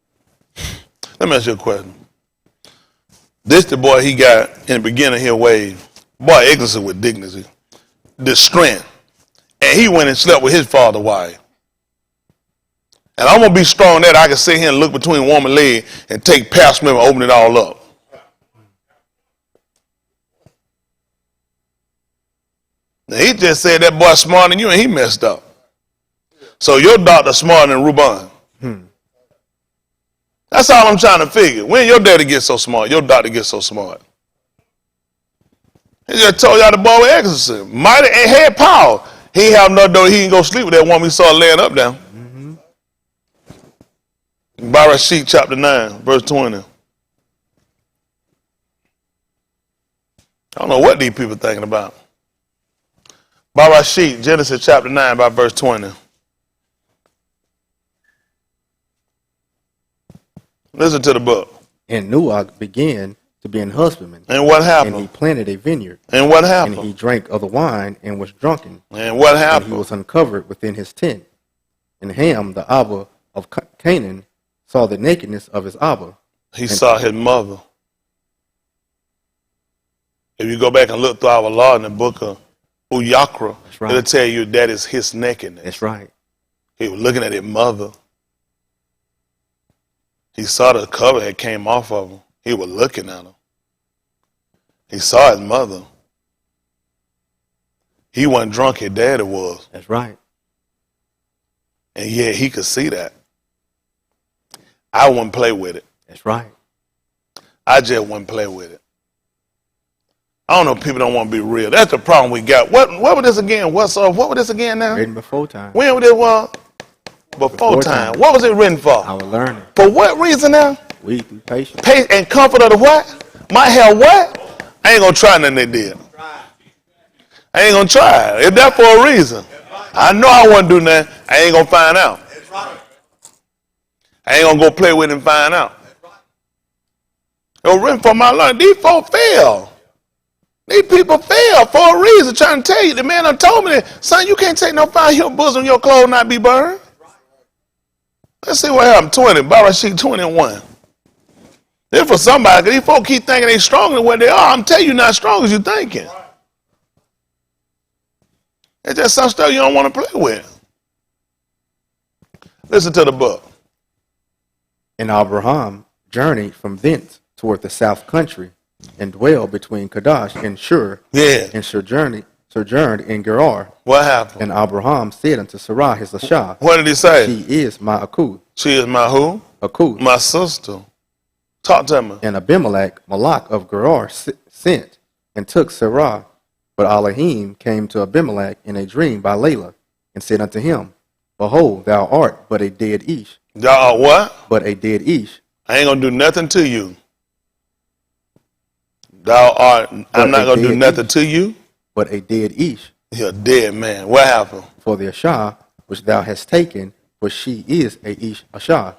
[SPEAKER 1] Let me ask you a question. This the boy he got in the beginning here wave. Boy, ignorance with dignity. The strength. And he went and slept with his father's wife. And I'm gonna be strong that I can sit here and look between woman's leg and take past and open it all up. Now he just said that boy smarter than you and he messed up. So your doctor smarter than Ruban. That's all I'm trying to figure. When your daddy gets so smart, your doctor gets so smart. He just told y'all the boy with exorcism. Mighty and had power. He ain't have no door. He ain't go sleep with that woman he saw laying up down. Barashit chapter 9, verse 20. I don't know what these people thinking about. Barashit, Genesis chapter 9, by verse 20. Listen to the book.
[SPEAKER 3] And Nuach began to be an husbandman.
[SPEAKER 1] And what happened?
[SPEAKER 3] And he planted a vineyard.
[SPEAKER 1] And what happened?
[SPEAKER 3] And he drank of the wine and was drunken.
[SPEAKER 1] And what happened?
[SPEAKER 3] And he was uncovered within his tent. And Ham, the Abba of Canaan, saw the nakedness of his Abba.
[SPEAKER 1] He saw his mother. If you go back and look through our law in the book of Uyakra,
[SPEAKER 3] right.
[SPEAKER 1] It'll tell you that is his nakedness.
[SPEAKER 3] That's right.
[SPEAKER 1] He was looking at his mother. He saw the cover that came off of him. He was looking at her. He saw his mother. He wasn't drunk, his daddy was.
[SPEAKER 3] That's right.
[SPEAKER 1] And yeah, he could see that. I wouldn't play with it.
[SPEAKER 3] That's right.
[SPEAKER 1] I just wouldn't play with it. I don't know if people don't want to be real. That's the problem we got. What was this again? What was this again now?
[SPEAKER 3] Written before time.
[SPEAKER 1] When was it? Before time. What was it written for?
[SPEAKER 3] Our learning.
[SPEAKER 1] For what reason now?
[SPEAKER 3] We through patience.
[SPEAKER 1] Patience and comfort of the what? Might have what? I ain't gonna try nothing they did. I ain't gonna try. If that for a reason. I know I wouldn't do nothing. I ain't gonna find out. I ain't gonna go play with it and find out. It was written for my learning. These folks fail. These people fail for a reason, trying to tell you. The man done told me that, son, you can't take no fire in your bosom, your clothes not be burned. Let's see what happened. 20, Barashik 21. This for somebody, because these folks keep thinking they stronger than what they are. I'm telling you, not strong as you thinking. It's just some stuff you don't want to play with. Listen to the book.
[SPEAKER 3] And Abraham journeyed from thence toward the south country, and dwelled between Kadesh and Shur,
[SPEAKER 1] Yeah.
[SPEAKER 3] and sojourned in Gerar.
[SPEAKER 1] What happened?
[SPEAKER 3] And Abraham said unto Sarah his Ashah,
[SPEAKER 1] What did he say?
[SPEAKER 3] She is my Akuth.
[SPEAKER 1] She is my who?
[SPEAKER 3] Akuth.
[SPEAKER 1] My sister. Talk to me.
[SPEAKER 3] And Abimelech, Malach of Gerar, sent and took Sarah. But Elohim came to Abimelech in a dream by Layla, and said unto him, Behold, thou art but a dead Ish.
[SPEAKER 1] Y'all what?
[SPEAKER 3] But a dead Ish.
[SPEAKER 1] I ain't gonna do nothing to you. I'm not gonna do nothing to you.
[SPEAKER 3] But a dead Ish.
[SPEAKER 1] You're a dead man. What happened?
[SPEAKER 3] For the Ashah which thou hast taken, for she is a Ish Ashah.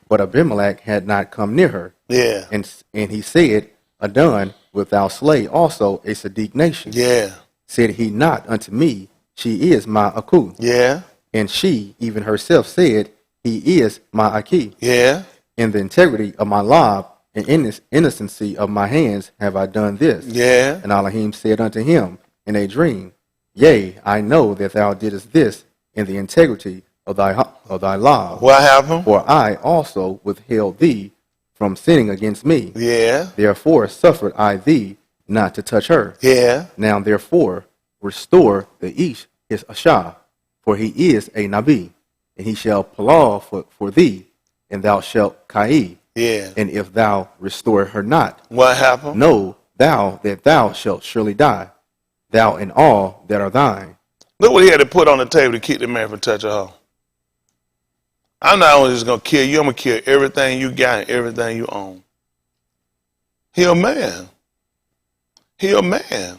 [SPEAKER 3] But Abimelech had not come near her.
[SPEAKER 1] Yeah.
[SPEAKER 3] And he said, Adon, wilt thou slay also a Sadiq nation?
[SPEAKER 1] Yeah.
[SPEAKER 3] Said he not unto me, She is my Akuth.
[SPEAKER 1] Yeah.
[SPEAKER 3] And she even herself said, He is my Aki.
[SPEAKER 1] Yeah.
[SPEAKER 3] In the integrity of my lob and in this innocency of my hands have I done this.
[SPEAKER 1] Yeah.
[SPEAKER 3] And Elohim said unto him in a dream, Yea, I know that thou didst this in the integrity of thy law.
[SPEAKER 1] What happened?
[SPEAKER 3] For I also withheld thee from sinning against me.
[SPEAKER 1] Yeah.
[SPEAKER 3] Therefore suffered I thee not to touch her.
[SPEAKER 1] Yeah.
[SPEAKER 3] Now therefore restore the Ish his Ashah, for he is a Nabi, and he shall palaw for thee, and thou shalt Kai.
[SPEAKER 1] Yeah.
[SPEAKER 3] And if thou restore her not,
[SPEAKER 1] What happened?
[SPEAKER 3] know thou that thou shalt surely die, thou and all that are thine.
[SPEAKER 1] Look what he had to put on the table to keep the man from touching her. I'm not only just gonna kill you, I'm gonna kill everything you got and everything you own. He a man. He a man.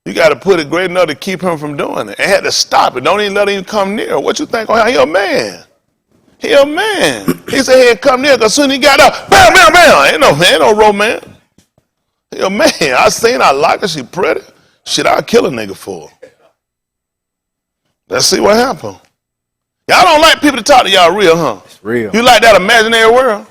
[SPEAKER 1] You got to put it great enough to keep him from doing it. And had to stop it. Don't even let him come near. What you think? Oh, he a man. He a man. He said he had come near because soon he got up. Bam, bam, bam. Ain't no romance. He a man. I seen her. I like her. She pretty. Shit, I'll kill a nigga for her. Let's see what happened. Y'all don't like people to talk to y'all real, huh?
[SPEAKER 3] It's real.
[SPEAKER 1] You like that imaginary world?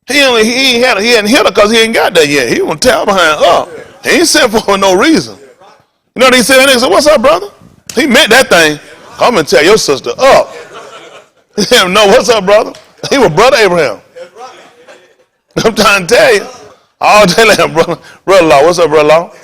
[SPEAKER 1] He hadn't hit her because he ain't got that yet. He want to tell behind up. He ain't sent for no reason. You know what he said? He said, what's up, brother? He meant that thing. I'm going to tell your sister up. He didn't know what's up, brother. He was brother Abraham. I'm trying to tell you. All day long, brother-in-law. What's up, brother-in-law?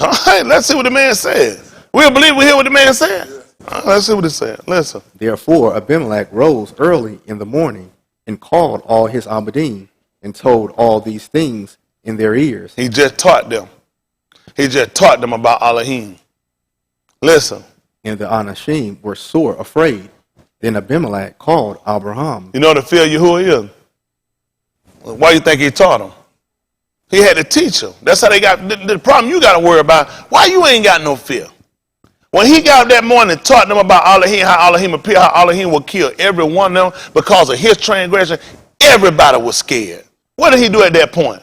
[SPEAKER 1] All right, let's see what the man said. We'll believe we hear what the man said. All right, let's see what he said. Listen.
[SPEAKER 3] Therefore Abimelech rose early in the morning and called all his Abadim and told all these things in their ears.
[SPEAKER 1] He just taught them. He just taught them about Elohim. Listen.
[SPEAKER 3] And the Anashim were sore afraid. Then Abimelech called Abraham.
[SPEAKER 1] You know the fear Yahuwah is? Why you think he taught them? He had to teach them. That's how they got, the problem you got to worry about, why you ain't got no fear? When he got up that morning and taught them about Elohim, how Elohim appeared, how Elohim will kill every one of them because of his transgression, everybody was scared. What did he do at that point?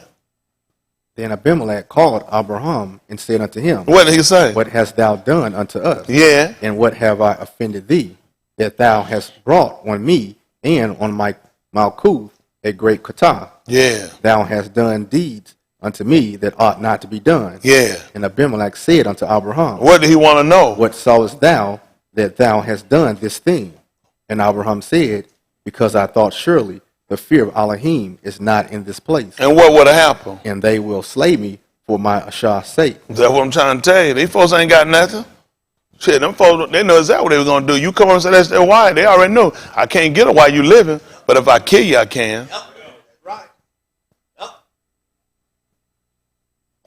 [SPEAKER 3] Then Abimelech called Abraham and said unto him,
[SPEAKER 1] What did he say?
[SPEAKER 3] What hast thou done unto us?
[SPEAKER 1] Yeah.
[SPEAKER 3] And what have I offended thee, that thou hast brought on me and on my Malkuth a great kata?
[SPEAKER 1] Yeah.
[SPEAKER 3] Thou hast done deeds unto me that ought not to be done.
[SPEAKER 1] Yeah.
[SPEAKER 3] And Abimelech said unto Abraham,
[SPEAKER 1] What did he want to know?
[SPEAKER 3] What sawest thou that thou hast done this thing? And Abraham said, Because I thought surely the fear of Elohim is not in this place,
[SPEAKER 1] And what would have happened?
[SPEAKER 3] and they will slay me for my Ashah's sake.
[SPEAKER 1] That's what I'm trying to tell you. These folks ain't got nothing. Shit, them folks, they know exactly what they were going to do. You come on and say that's their wife. They already know. I can't get her while you living, but if I kill you, I can.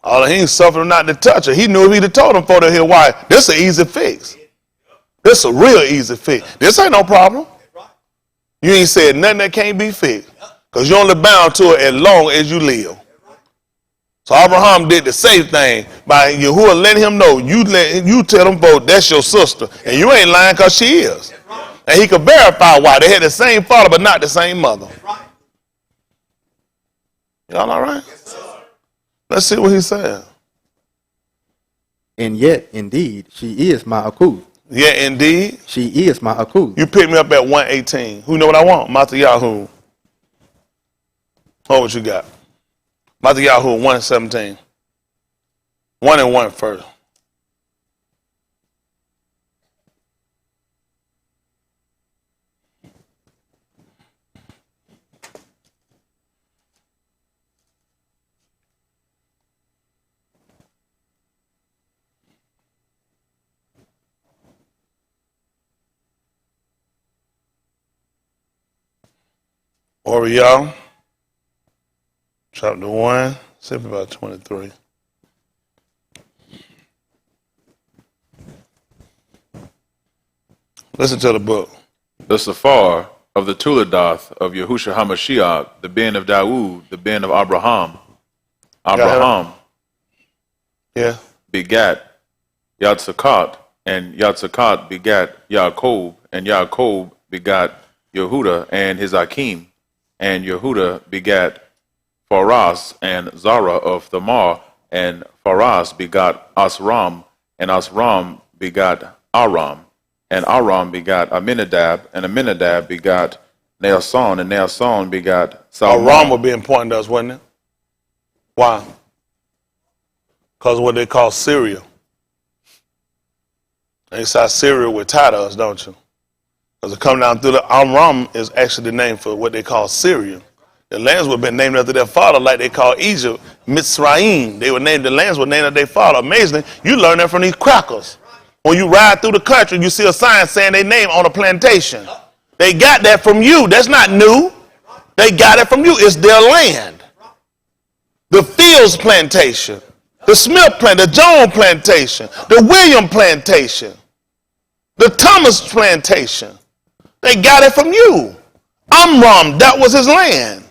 [SPEAKER 1] All he ain't suffering not to touch her. He knew if he'd have told him for his wife, this is an easy fix. This is a real easy fix. This ain't no problem. You ain't said nothing that can't be fixed. Because you're only bound to it as long as you live. So Abraham did the same thing by Yahuwah letting him know, you tell them both that's your sister. And you ain't lying because she is. And he could verify why. They had the same father but not the same mother. Y'all all right? Let's see what he said.
[SPEAKER 3] And yet, indeed, she is my akuth.
[SPEAKER 1] Yeah, indeed.
[SPEAKER 3] She is my akuth.
[SPEAKER 1] You pick me up at 118. Who know what I want? Matthew. Oh, what you got? Matthew 1:17. 1 and 1 first. Oriel, chapter 1, simply about 23. Listen to the book.
[SPEAKER 2] The Safar of the Tuledath of Yahusha HaMashiach, the ben of Dawood, the ben of Abraham. Abraham
[SPEAKER 1] Yeah.
[SPEAKER 2] begat Yatzakat, and Yatzakat begat Yaakov, and Yaakov begat Yehuda and his Akim, and Yehuda begat Pharas and Zara of Thamar, and Pharas begat Asram, and Asram begat Aram, and Aram begat Aminadab, and Aminadab begat Naasson, and Naasson begat Salmon.
[SPEAKER 1] Aram would be important to us, wasn't it? Why? Because of what they call Syria. They say Syria would tie to us, don't you? Because it come down through the Aram is actually the name for what they call Syria. The lands would have been named after their father, like they call Egypt, Mitzrayim. They were named, the lands were named after their father. Amazingly, you learn that from these crackers. When you ride through the country, you see a sign saying their name on a plantation. They got that from you. That's not new. They got it from you. It's their land. The Fields plantation, the Smith plantation, the Jones plantation, the William plantation, the Thomas plantation. They got it from you. Amram, that was his land.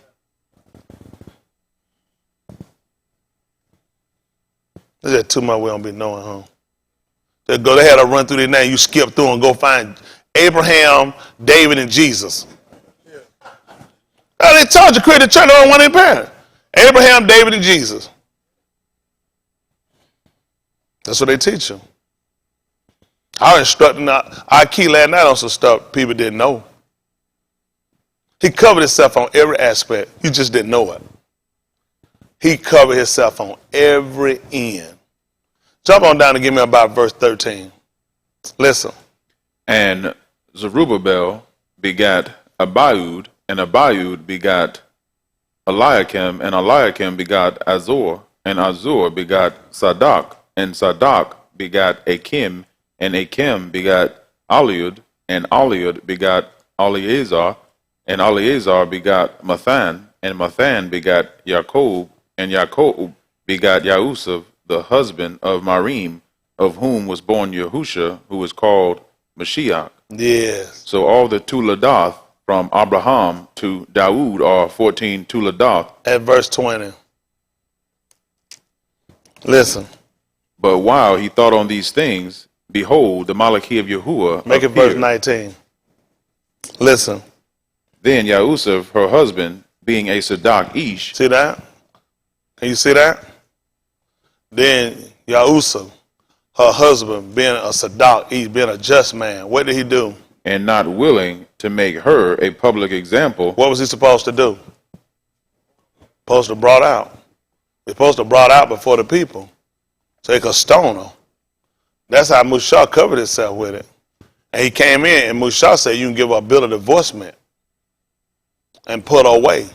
[SPEAKER 1] There's just too much we don't be knowing, huh? They had to run through their name. You skip through and go find Abraham, David, and Jesus. They told you create a church on one of their parents. Abraham, David, and Jesus. That's what they teach you. I was instructing our key last night on some stuff people didn't know. He covered himself on every aspect. You just didn't know it. He covered himself on every end. Jump on down and give me about verse 13. Listen.
[SPEAKER 2] And Zerubbabel begat Abiud, and Abiud begat Eliakim, and Eliakim begat Azor, and Azor begat Sadak, and Sadak begat Achim, and Achim begat Aliud, and Aliud begat Eleazar, and Eleazar begat Mathan, and Mathan begat Jacob, and Jacob begat Yahusha, the husband of Marym, of whom was born Yahusha, who is called Mashiach.
[SPEAKER 1] Yes.
[SPEAKER 2] So all the Tuledath from Abraham to Dawood are 14 Tuledath.
[SPEAKER 1] At verse 20. Listen.
[SPEAKER 2] But while he thought on these things, behold, the Malachi of Yahuwah
[SPEAKER 1] Make
[SPEAKER 2] appeared.
[SPEAKER 1] it verse 19. Listen.
[SPEAKER 2] Then Yahusha, her husband, being a Sadak Ish.
[SPEAKER 1] See that? Can you see that? Then Yahusha, her husband, being a Sadak, he's been a just man. What did he do?
[SPEAKER 2] And not willing to make her a public example.
[SPEAKER 1] What was he supposed to do? Supposed to brought out. He's supposed to brought out before the people so they could stone her. That's how Mushah covered himself with it. And he came in and Mushah said, you can give her a bill of divorcement and put her away.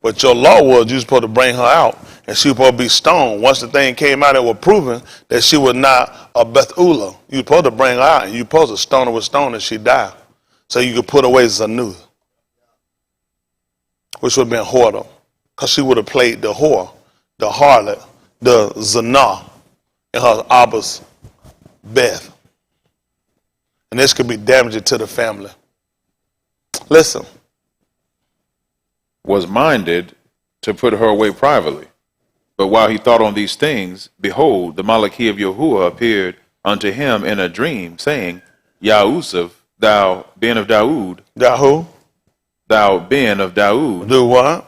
[SPEAKER 1] But your law was you're supposed to bring her out and she was supposed to be stoned. Once the thing came out, it was proven that she was not a Bathulah. You were supposed to bring her out and you were supposed to stone her with stone and she died. So you could put away Zanu, which would have been Horda, because she would have played the whore, the harlot, the Zanah in her Abba's Beth. And this could be damaging to the family. Listen.
[SPEAKER 2] Was minded to put her away privately. But while he thought on these things, behold, the Malachie of Yahuwah appeared unto him in a dream, saying, Yahusha, thou Ben of Daoud,
[SPEAKER 1] Thou who?
[SPEAKER 2] thou Ben of Daoud,
[SPEAKER 1] Do what?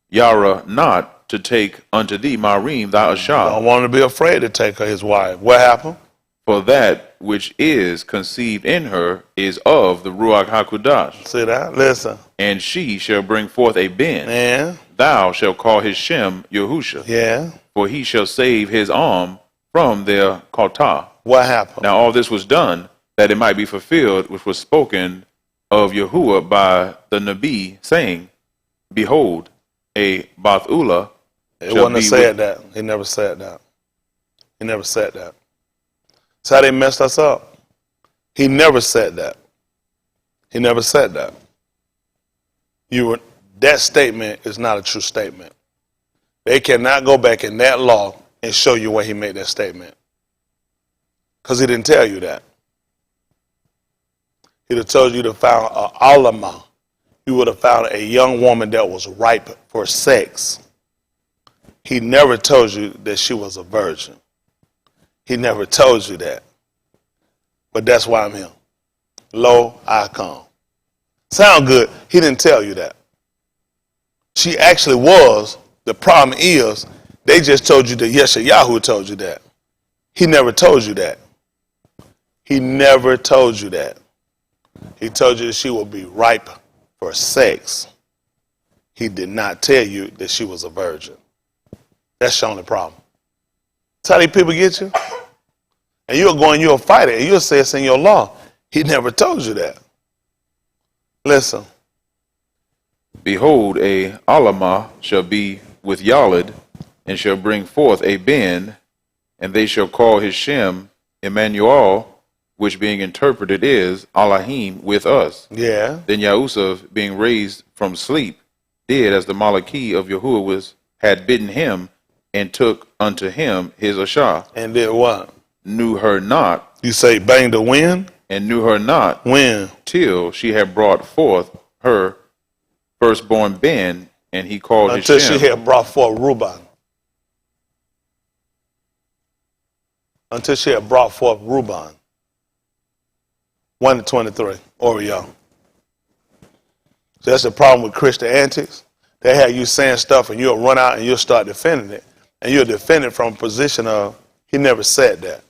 [SPEAKER 2] Yara not to take unto thee Marym thy
[SPEAKER 1] Don't
[SPEAKER 2] Ashah,
[SPEAKER 1] want to be afraid to take her his wife. What happened?
[SPEAKER 2] for that which is conceived in her is of the Ruach HaKodesh,
[SPEAKER 1] See that? Listen.
[SPEAKER 2] and she shall bring forth a Ben.
[SPEAKER 1] And,
[SPEAKER 2] Thou shalt call his Shem Yahusha,
[SPEAKER 1] yeah.
[SPEAKER 2] for he shall save his arm from their Kotah.
[SPEAKER 1] What happened?
[SPEAKER 2] Now all this was done that it might be fulfilled, which was spoken of Yahuwah by the Nabi, saying, Behold, a Bathulah
[SPEAKER 1] It
[SPEAKER 2] shall
[SPEAKER 1] wasn't
[SPEAKER 2] be
[SPEAKER 1] said that. He never said that. He never said that. That's how they messed us up. He never said that. He never said that. That statement is not a true statement. They cannot go back in that law and show you where he made that statement. Because he didn't tell you that. He'd have told you to found an alama. You would have found a young woman that was ripe for sex. He never told you that she was a virgin. He never told you that. But that's why I'm here. Lo, I come. Sound good. He didn't tell you that. She actually was. The problem is, they just told you that Yahusha told you that. He never told you that. He never told you that. He told you that she will be ripe for sex. He did not tell you that she was a virgin. That's the only problem. That's how these people get you. And you'll go and you'll fight it, and you'll say it's in your law. He never told you that. Listen.
[SPEAKER 2] Behold, a Alama shall be with Yaled, and shall bring forth a Ben, and they shall call his Shem Emmanuel, which being interpreted is Elohim with us.
[SPEAKER 1] Yeah.
[SPEAKER 2] Then Yahusha, being raised from sleep, did as the Malachie of Yahuwah had bidden him, and took unto him his Ashah.
[SPEAKER 1] And did what?
[SPEAKER 2] Knew her not,
[SPEAKER 1] You say bang the wind?
[SPEAKER 2] and knew her not,
[SPEAKER 1] When?
[SPEAKER 2] till she had brought forth her firstborn Ben, and he called
[SPEAKER 1] Until
[SPEAKER 2] his Shem.
[SPEAKER 1] she had brought forth Reuben. Until she had brought forth Reuben. 1-23, Oreo. So that's the problem with Christian antics. They have you saying stuff and you'll run out and you'll start defending it. And you'll defend it from a position of, he never said that.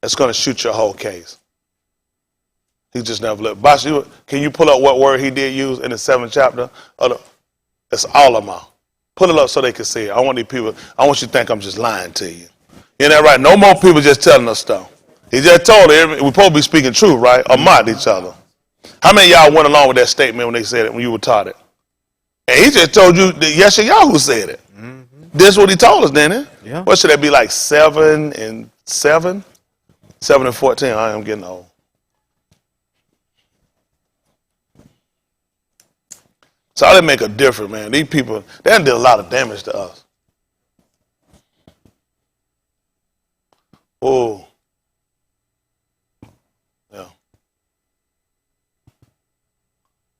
[SPEAKER 1] That's going to shoot your whole case. He just never let. Boss, can you pull up what word he did use in the 7th chapter? It's Alama. Pull it up so they can see it. I want you to think I'm just lying to you. Isn't that right? No more people just telling us stuff. He just told it. We're supposed to be speaking truth, right? Or mock each other. How many of y'all went along with that statement when they said it, when you were taught it? And he just told you that Yahusha said it. Mm-hmm. This is what he told us, didn't it?
[SPEAKER 3] Yeah.
[SPEAKER 1] What should that be, like 7 and 7? 7 and 14. I am getting old. So how they make a difference, man. These people, they done did a lot of damage to us. Oh. Yeah.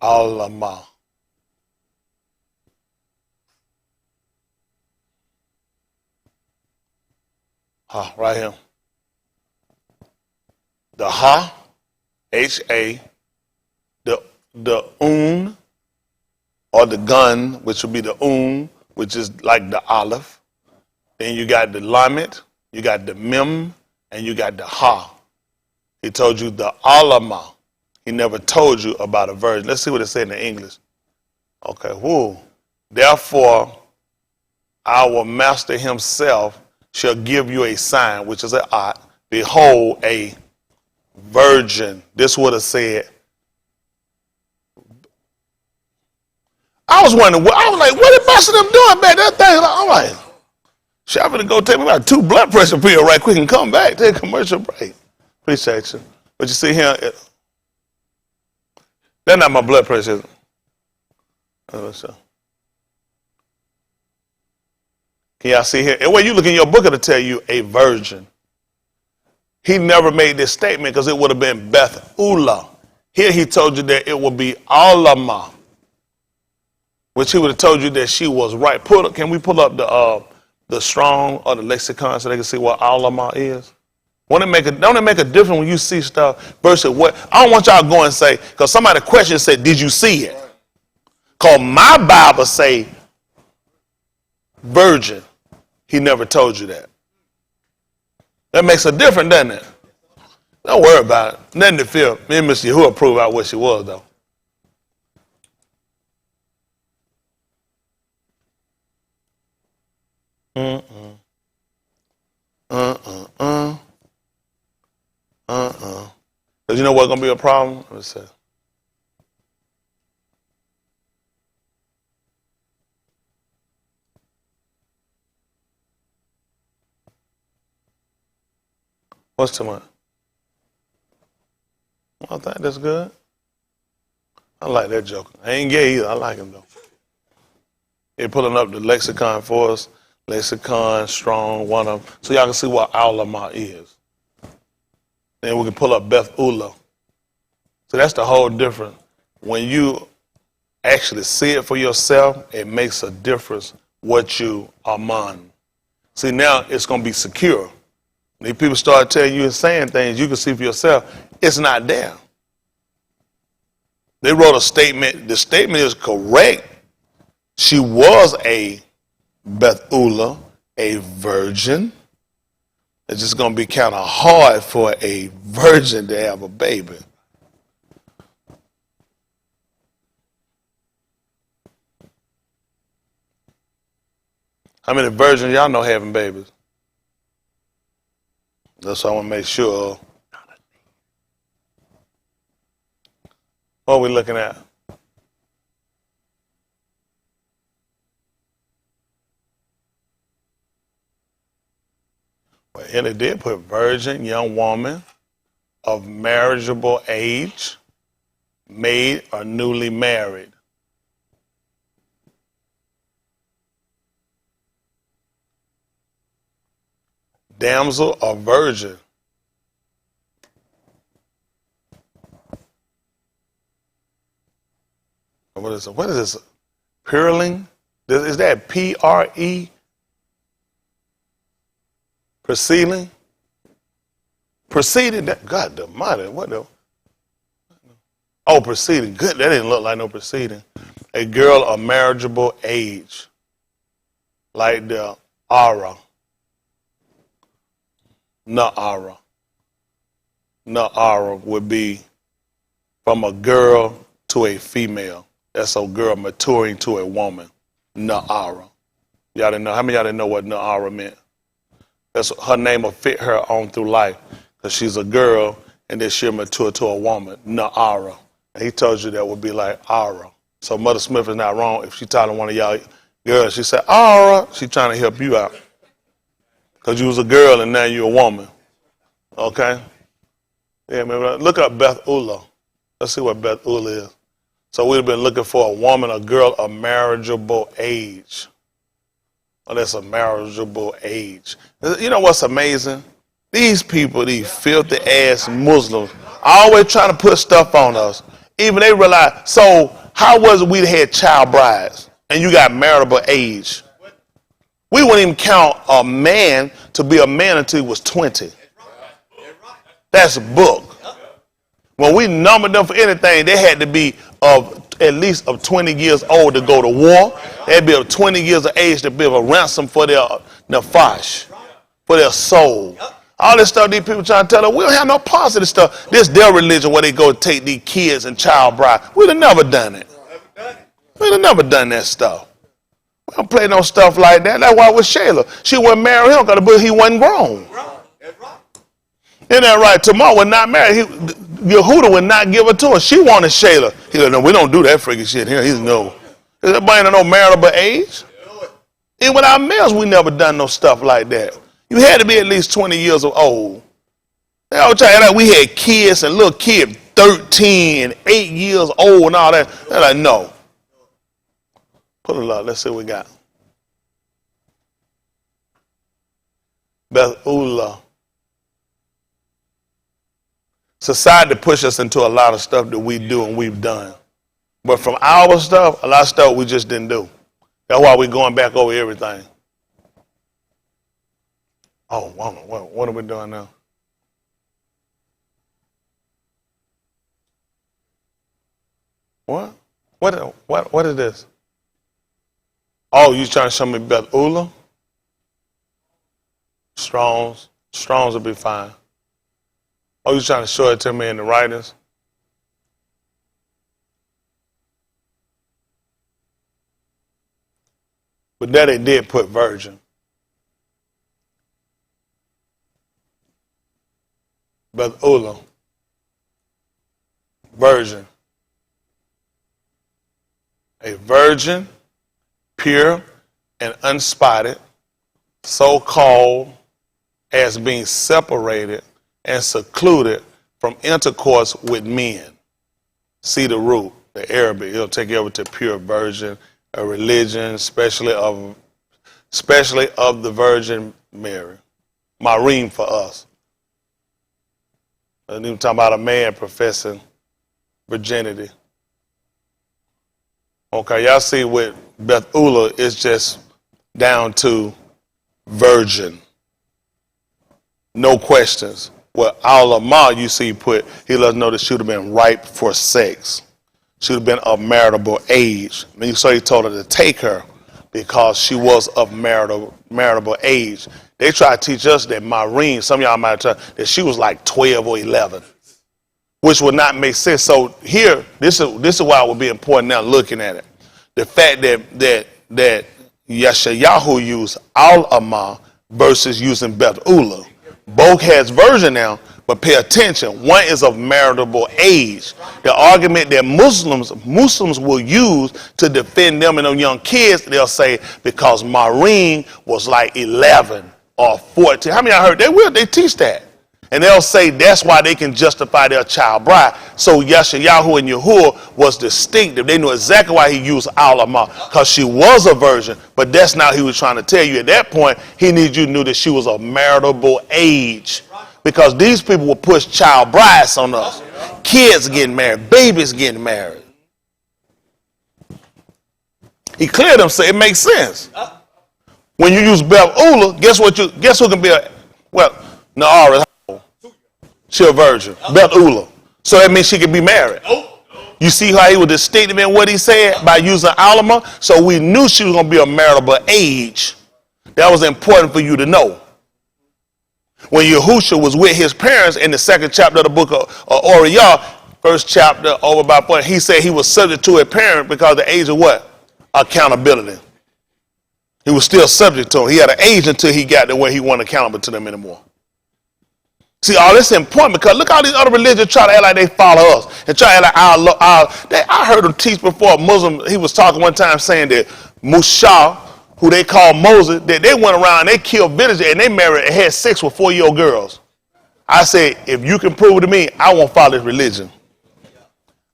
[SPEAKER 1] Alama. Ha, right here. The ha, H-A, the or the gun, which would be the which is like the aleph. Then you got the lamet, you got the mem, and you got the ha. He told you the alama. He never told you about a virgin. Let's see what it said in English. Okay, whoa. Therefore, our master himself shall give you a sign, which is a ot. Behold, a virgin. This would have said. I was wondering, I was like, what the best of them doing back that thing? I'm like, shit, I'm gonna go take me about 2 blood pressure pills right quick and come back, take a commercial break. Appreciate you. But you see here, that's not my blood pressure. Can Yeah, I see here. And when you look in your book, it'll tell you a virgin. He never made this statement because it would have been Bathulah. Here he told you that it would be Alama, which he would have told you that she was right. Can we pull up the Strong or the lexicon so they can see what Alama is? Don't it make a difference when you see stuff versus what? I don't want y'all to go and say, because somebody question said, did you see it? Because my Bible say virgin. He never told you that. That makes a difference, doesn't it? Don't worry about it. Nothing to feel. Me and Mr. Yahuwah prove out what she was, though. Because you know what's going to be a problem? Let's see. What's too much? I think that's good. I like that joke. I ain't gay either. I like him, though. They're pulling up the lexicon for us. Lexicon, Strong, one of them. So y'all can see what Alama is. Then we can pull up Bathulah. So that's the whole difference. When you actually see it for yourself, it makes a difference what you are on. See, now it's going to be secure. When people start telling you and saying things, you can see for yourself, it's not there. They wrote a statement. The statement is correct. She was a Bathulah, a virgin. It's just going to be kind of hard for a virgin to have a baby. How many virgins y'all know having babies? That's what I want to make sure of. What are we looking at? Well, and it did put virgin, young woman of marriageable age, maid or newly married. Damsel or virgin. What is it? What is this? Purling? Is that P-R-E? Proceeding? Proceeding? God almighty, what the? Oh, proceeding. Good, that didn't look like no proceeding. A girl of marriageable age. Like the Ara. Na'ara. Na'ara would be from a girl to a female. That's a girl maturing to a woman. Na'ara. Y'all didn't know. How many of y'all didn't know what Na'ara meant? That's her name will fit her on through life because she's a girl and then she'll mature to a woman. Na'ara. And he told you that would be like Ara. So Mother Smith is not wrong. If she telling one of y'all girls, she said, Ara, she trying to help you out. Because you was a girl and now you're a woman. Okay? Yeah, man, look up Bathulah. Let's see what Bathulah is. So we've been looking for a woman, a girl of marriageable age. Oh, that's a marriageable age. You know what's amazing? These people, these filthy ass Muslims, always trying to put stuff on us. Even they realize, so how was it we had child brides and you got marriageable age? We wouldn't even count a man to be a man until he was 20. That's a book. When we numbered them for anything, they had to be of at least of 20 years old to go to war. They had to be of 20 years of age to be a ransom for their nafash, for their soul. All this stuff these people trying to tell us, we don't have no positive stuff. This their religion where they go take these kids and child bride. We'd have never done it. We'd have never done that stuff. We don't play no stuff like that. That's why with Shayla. She wasn't married him because he wasn't grown. Isn't that right? Tamar was not married. Yehuda would not give her to her. She wanted Shayla. He said, no, we don't do that freaky shit here. He's no. Is that boy in no marital age? Even with our males, we never done no stuff like that. You had to be at least 20 years old. We had kids and little kids, 13 and 8 years old and all that. They're like, no. Put it up. Let's see what we got. Bathulah. Society pushes us into a lot of stuff that we do and we've done. But from our stuff, a lot of stuff we just didn't do. That's why we're going back over everything. Oh, what are we doing now? What? What is this? Oh, you trying to show me Bathulah? Strong's will be fine. Oh, you trying to show it to me in the writings? But there they did put virgin. Bathulah. Virgin. A virgin, pure and unspotted, so called as being separated and secluded from intercourse with men. See the root, the Arabic. He'll take you over to pure virgin, a religion, especially of the Virgin Mary. Marym for us. And even talking about a man professing virginity. Okay, y'all see with Bathulah, it's just down to virgin. No questions. Well, Al-Amah, you see, he let us know that she would have been ripe for sex. She would have been of marriageable age. And so he told her to take her because she was of marriageable age. They try to teach us that Marym, some of y'all might try, that she was like 12 or 11, which would not make sense. So here, this is why it would be important now looking at it. The fact that Yeshayahu used Al-Amah versus using Bathulah. Both has virgin now, but pay attention. One is of marriageable age. The argument that Muslims will use to defend them and their young kids, they'll say because Marym was like 11 or 14. How many of y'all heard? They teach that. And they'll say that's why they can justify their child bride. So Yeshayahu and Yahuwah was distinctive. They knew exactly why he used Al-Amah, because she was a virgin, but that's not what he was trying to tell you. At that point, he needed you to know that she was of marriageable age, because these people will push child brides on us. Kids getting married, babies getting married. He cleared them, so it makes sense. When you use Bathulah, guess who can be Naara. She a virgin. Bathulah. So that means she can be married. You see how he was distinctive in what he said by using Al-Amah? So we knew she was going to be a marriageable age. That was important for you to know. When Yahusha was with his parents in the second chapter of the book of Oriyah, first chapter over by point, he said he was subject to a parent because of the age of what? Accountability. He was still subject to him. He had an age until he got to where he wasn't accountable to them anymore. See, all this is important because look how these other religions try to act like they follow us and try to act like I heard them teach before a Muslim. He was talking one time saying that Musa, who they call Moses, that they went around and they killed villagers and they married and had sex with 4-year-old girls. I said, if you can prove it to me, I won't follow this religion.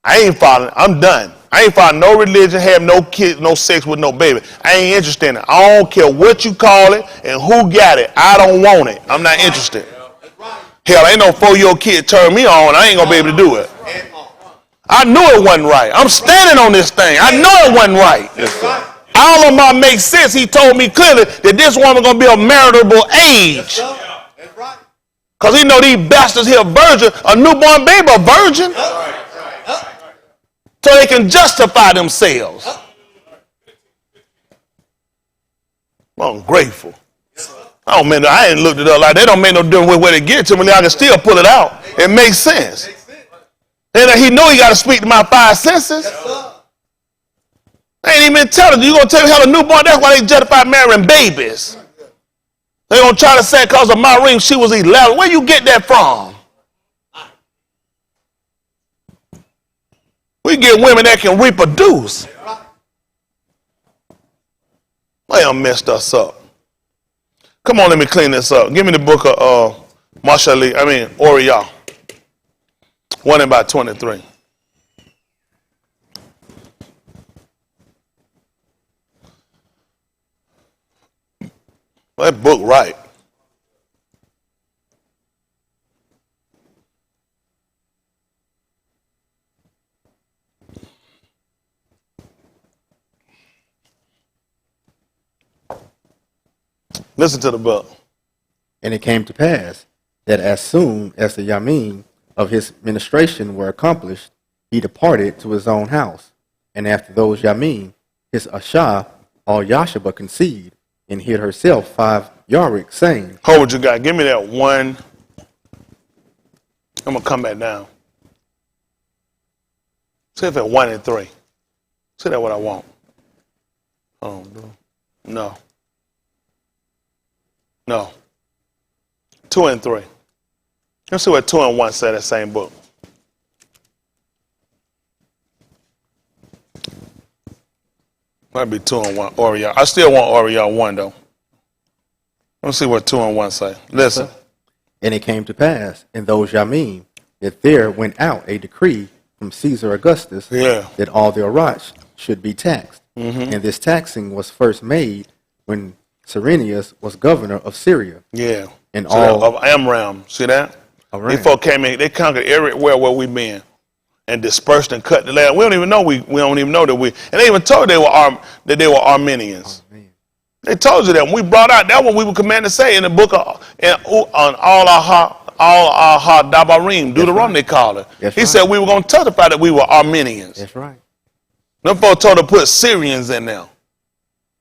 [SPEAKER 1] I ain't following. I'm done. I ain't following no religion, have no kids, no sex with no baby. I ain't interested in it. I don't care what you call it and who got it. I don't want it. I'm not interested. Hell, ain't no 4-year-old kid turn me on. I ain't gonna be able to do it. I knew it wasn't right. I'm standing on this thing. I know it wasn't right. Al-Amah makes sense. He told me clearly that this woman gonna be of marriageable age. Because he know these bastards here virgin, a newborn baby a virgin. So they can justify themselves. I'm grateful. I ain't looked it up like that. Don't make no difference with where they get it to me. I can still pull it out. It makes sense. And he know he got to speak to my 5 senses. They ain't even telling you. You gonna tell me how the newborn? That's why they justify marrying babies. They gonna try to say because of Marym she was 11. Where you get that from? We get women that can reproduce. Well, messed us up. Come on, let me clean this up. Give me the book of Oriyah. 1 and by 23. That book right. Listen to the book.
[SPEAKER 3] And it came to pass that as soon as the Yamim of his ministration were accomplished, he departed to his own house. And after those Yamim, his Ashah, all Yashaba conceived, and hid herself 5 Yarik, saying,
[SPEAKER 1] Hold what you got. Give me that one. I'm going to come back down. See if it's 1 and 3. See that what I want. Oh, no. No. 2 and 3. Let's see what 2 and 1 say that same book. Might be 2 and 1. Oriel. I still want Oriel 1 though. Let's see what 2 and 1 say. Listen.
[SPEAKER 3] And it came to pass in those Yamim that there went out a decree from Caesar Augustus that all the Arach should be taxed. And this taxing was first made when Cyrenius was governor of Syria.
[SPEAKER 1] Yeah.
[SPEAKER 3] And
[SPEAKER 1] so
[SPEAKER 3] all
[SPEAKER 1] of Amram. See that? These folk came in, they conquered everywhere where we've been and dispersed and cut the land. We don't even know that and they even told they were Armenians. They told you that when we brought out that what we were commanded to say in the book of on all our Dabarim, Deuteronomy they call it. He said we were going to testify that we were Armenians.
[SPEAKER 3] That's right.
[SPEAKER 1] Them folks told to put Syrians in there.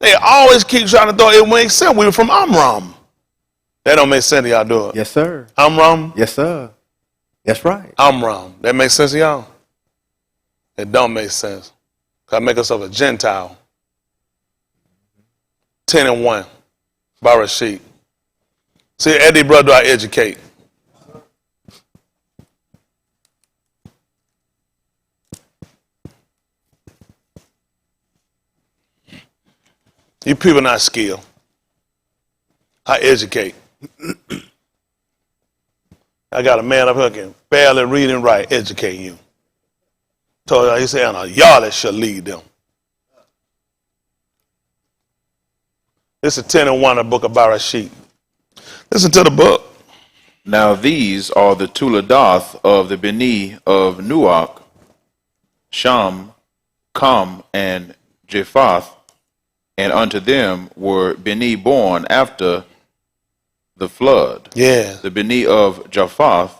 [SPEAKER 1] They always keep trying to throw it makes sense. We were from Amram. That don't make sense to y'all, do it?
[SPEAKER 3] Yes, sir.
[SPEAKER 1] Amram?
[SPEAKER 3] Yes, sir. That's right.
[SPEAKER 1] Amram. That makes sense to y'all? It don't make sense. Because I make us of a Gentile. 10 and 1. Barashit. See, Eddie brother, I educate. You people not skilled. I educate. I got a man up here can barely read and write, educate you. Told you, he said, y'all that shall lead them. This is 10 and 1 of the book of Barashit. Listen to the book.
[SPEAKER 2] Now these are the Tuledath of the Beni of Nuach, Sham, Kam, and Japhath, and unto them were Beni born after the flood.
[SPEAKER 1] Yeah.
[SPEAKER 2] The Beni of Japhath,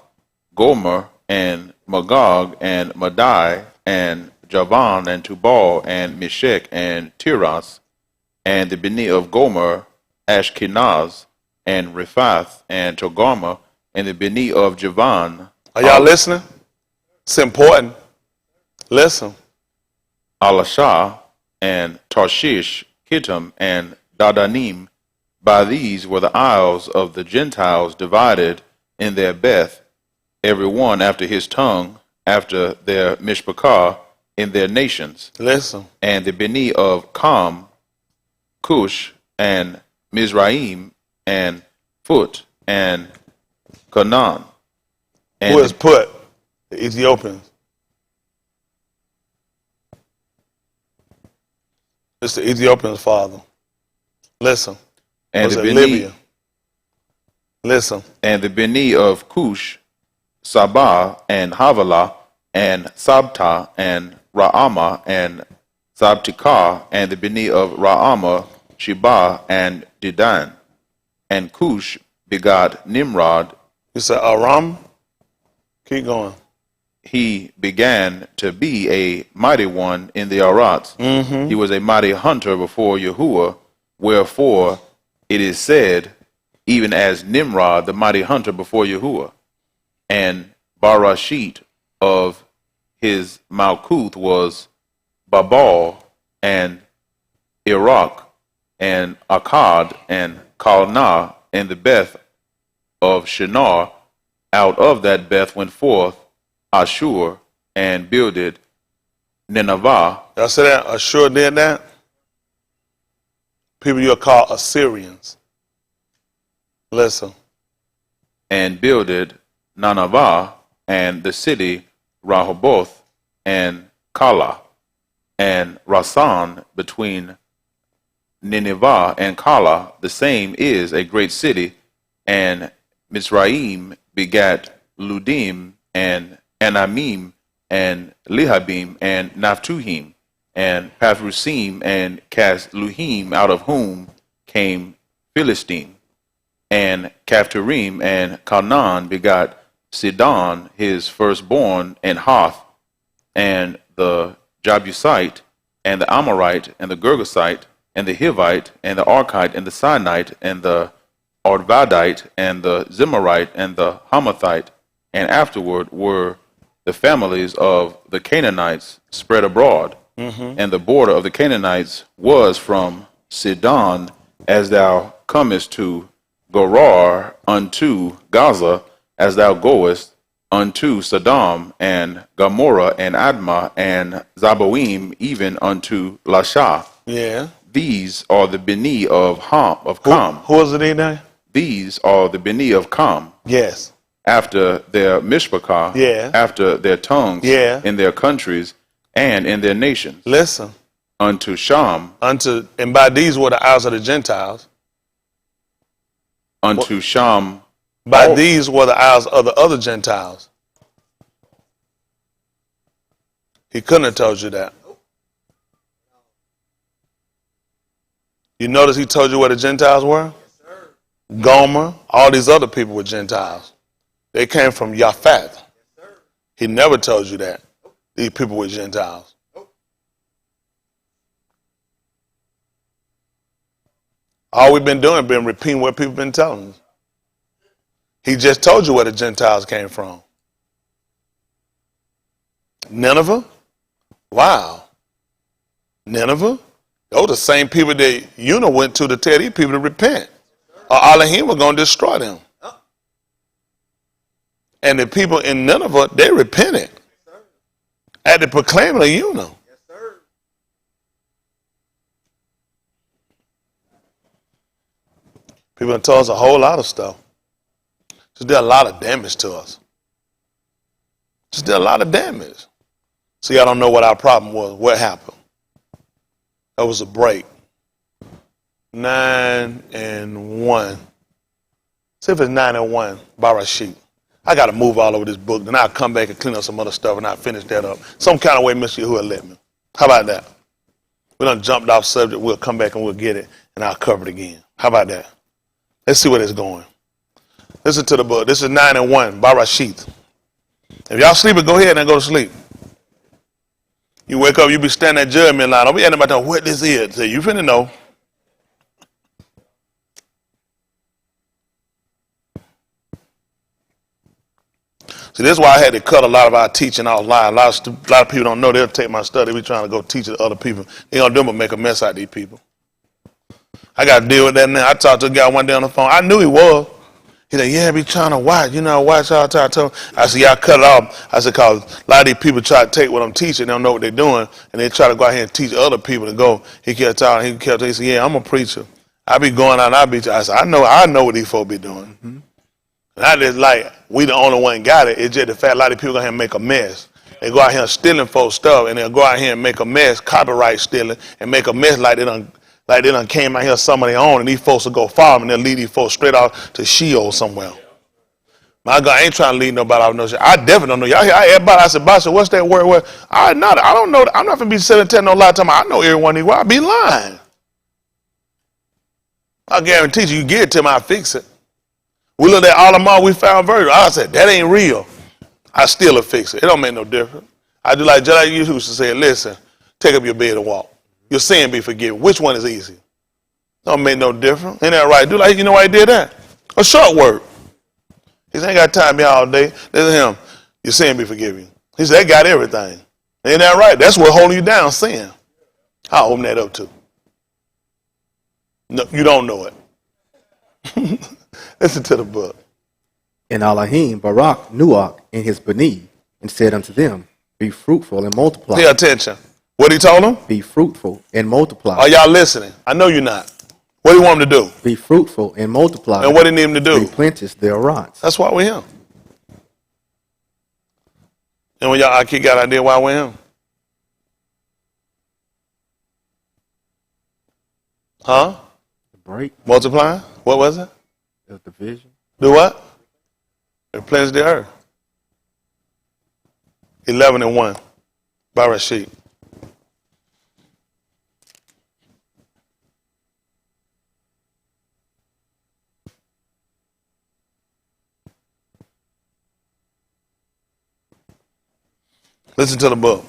[SPEAKER 2] Gomer, and Magog, and Madai, and Javan, and Tubal, and Meshech, and Tiras, and the Beni of Gomer, Ashkenaz, and Rephath, and Togarmah, and the Beni of Javan.
[SPEAKER 1] Are y'all listening? It's important. Listen.
[SPEAKER 2] Alashah, and Tarshish, Kittim, and Dadanim. By these were the isles of the Gentiles divided in their Beth, every one after his tongue, after their Mishpachah, in their nations.
[SPEAKER 1] Listen.
[SPEAKER 2] And the Beni of Kam, Cush, and Mizraim, and Phut, and Canaan. And
[SPEAKER 1] who is Put? The Ethiopians. It's the Ethiopians' father. Listen.
[SPEAKER 2] And
[SPEAKER 1] was
[SPEAKER 2] the
[SPEAKER 1] it
[SPEAKER 2] Beni,
[SPEAKER 1] Libya? Listen.
[SPEAKER 2] And the Beni of Cush, Sabah, and Havilah, and Sabta, and Ra'amah, and Sabtikah, and the Beni of Ra'amah, Sheba, and Dedan. And Cush begot Nimrod.
[SPEAKER 1] You said Aram? Keep going.
[SPEAKER 2] He began to be a mighty one in the Arats.
[SPEAKER 1] Mm-hmm.
[SPEAKER 2] He was a mighty hunter before Yahuwah, wherefore it is said, even as Nimrod, the mighty hunter before Yahuwah. And Barashit of his Malkuth was Babal, and Iraq, and Akkad, and Kalna, and the Beth of Shinar. Out of that Beth went forth Ashur, and builded Nineveh.
[SPEAKER 1] Y'all see that? Ashur did that? People you'll call Assyrians. Listen.
[SPEAKER 2] And builded Nineveh, and the city Rehoboth, and Kala, and Rasan between Nineveh and Kala. The same is a great city. And Mizraim begat Ludim, and Anamim, and Lehabim, and Naphtuhim, and Pathrusim, and Casluhim, out of whom came Philistine. And Caphtorim and Canaan begot Sidon his firstborn, and Hoth, and the Jebusite, and the Amorite, and the Girgasite, and the Hivite, and the Archite, and the Sinite, and the Arvadite, and the Zimmerite, and the Hamathite. And afterward were the families of the Canaanites spread abroad. And the border of the Canaanites was from Sidon, as thou comest to Gerar, unto Gaza, as thou goest unto Sodom, and Gomorrah, and Admah, and Zaboim, even unto Lasha.
[SPEAKER 1] Yeah.
[SPEAKER 2] These are the Beni of Cam.
[SPEAKER 1] Who is it in there?
[SPEAKER 2] These are the Beni of Cam,
[SPEAKER 1] Yes.
[SPEAKER 2] after their mishpachah,
[SPEAKER 1] Yeah.
[SPEAKER 2] after their tongues,
[SPEAKER 1] Yeah.
[SPEAKER 2] in their countries, and in their nations.
[SPEAKER 1] Listen.
[SPEAKER 2] Unto Sham,
[SPEAKER 1] And by these were the eyes of the Gentiles.
[SPEAKER 2] unto Sham,
[SPEAKER 1] By
[SPEAKER 2] all-
[SPEAKER 1] these were the eyes of the other Gentiles. He couldn't have told you that. You notice he told you where the Gentiles were? Gomer, all these other people were Gentiles. They came from Japhet. He never told you that. These people were Gentiles. All we've been doing been repeating what people been telling us. He just told you where the Gentiles came from. Nineveh? Wow. Nineveh? Those are the same people that Una went to tell these people to repent. Or Elohim was going to destroy them. And the people in Nineveh, they repented. At the proclaiming of Una. People have told us a whole lot of stuff. Just did a lot of damage to us. Just did a lot of damage. See, I don't know what our problem was. What happened? That was a break. 9-1. See if it's 9-1, Barashit. I got to move all over this book. Then I'll come back and clean up some other stuff and I'll finish that up. Some kind of way, Mr. Yahuwah let me. How about that? We done jumped off subject. We'll come back and we'll get it and I'll cover it again. How about that? Let's see where it's going. Listen to the book. This is 9-1, Barashit. If y'all sleeping, go ahead and go to sleep. You wake up, you be standing at judgment line. Don't be asking about what this is. Say, you finna know. See, this is why I had to cut a lot of our teaching offline. A lot of people don't know. They'll take my stuff. They be trying to go teach it to other people. They don't do it but make a mess out of these people. I got to deal with that now. I talked to a guy one day on the phone. I knew he was. He said, yeah, be trying to watch. Watch all the time. I said, yeah, I cut it off. I said, because a lot of these people try to take what I'm teaching. They don't know what they're doing. And they try to go out here and teach other people to go. He kept talking. He said, yeah, I'm a preacher. I be going out and I said, I know what these folks be doing. Mm-hmm. And I just like, we the only one got it. It's just the fact a lot of people go out here and make a mess. They go out here and stealing folks' stuff, and they'll go out here and make a mess, copyright stealing, and make a mess like they done came out here some of their own, and these folks will go follow them, and they'll lead these folks straight off to Sheol somewhere. My God, I ain't trying to lead nobody off no shit. I definitely don't know. Y'all hear everybody? I said, Boss, what's that word? What? I don't know. I'm not gonna be sitting telling no lie. I know everyone these. I be lying. I guarantee you get it to me, I fix it. We looked at all the more we found virgin. I said, that ain't real. I still will fix it. It don't make no difference. I do like Yahusha said, listen, take up your bed and walk. Your sin be forgiven. Which one is easy? Don't make no difference. Ain't that right? Do like, you know why he did that? A short word. He said, ain't got time to be all day. Listen to him. Your sin be forgiven. He said, that got everything. Ain't that right? That's what holding you down, sin. I'll open that up too. No, you don't know it. Listen to the book.
[SPEAKER 3] And Elohim Barak Nuach in his Beni, and said unto them, be fruitful and multiply.
[SPEAKER 1] Pay attention. What he told them?
[SPEAKER 3] Be fruitful and multiply.
[SPEAKER 1] Are y'all listening? I know you're not. What do you want him to do?
[SPEAKER 3] Be fruitful and multiply.
[SPEAKER 1] And what do you need him to do?
[SPEAKER 3] Replenish their rots.
[SPEAKER 1] That's why we're him. And when y'all got an idea why we're him? Huh?
[SPEAKER 3] The break.
[SPEAKER 1] Multiply? What was it?
[SPEAKER 3] The division.
[SPEAKER 1] Do what? Replenish the earth. 11-1. Barashit. Listen to the book.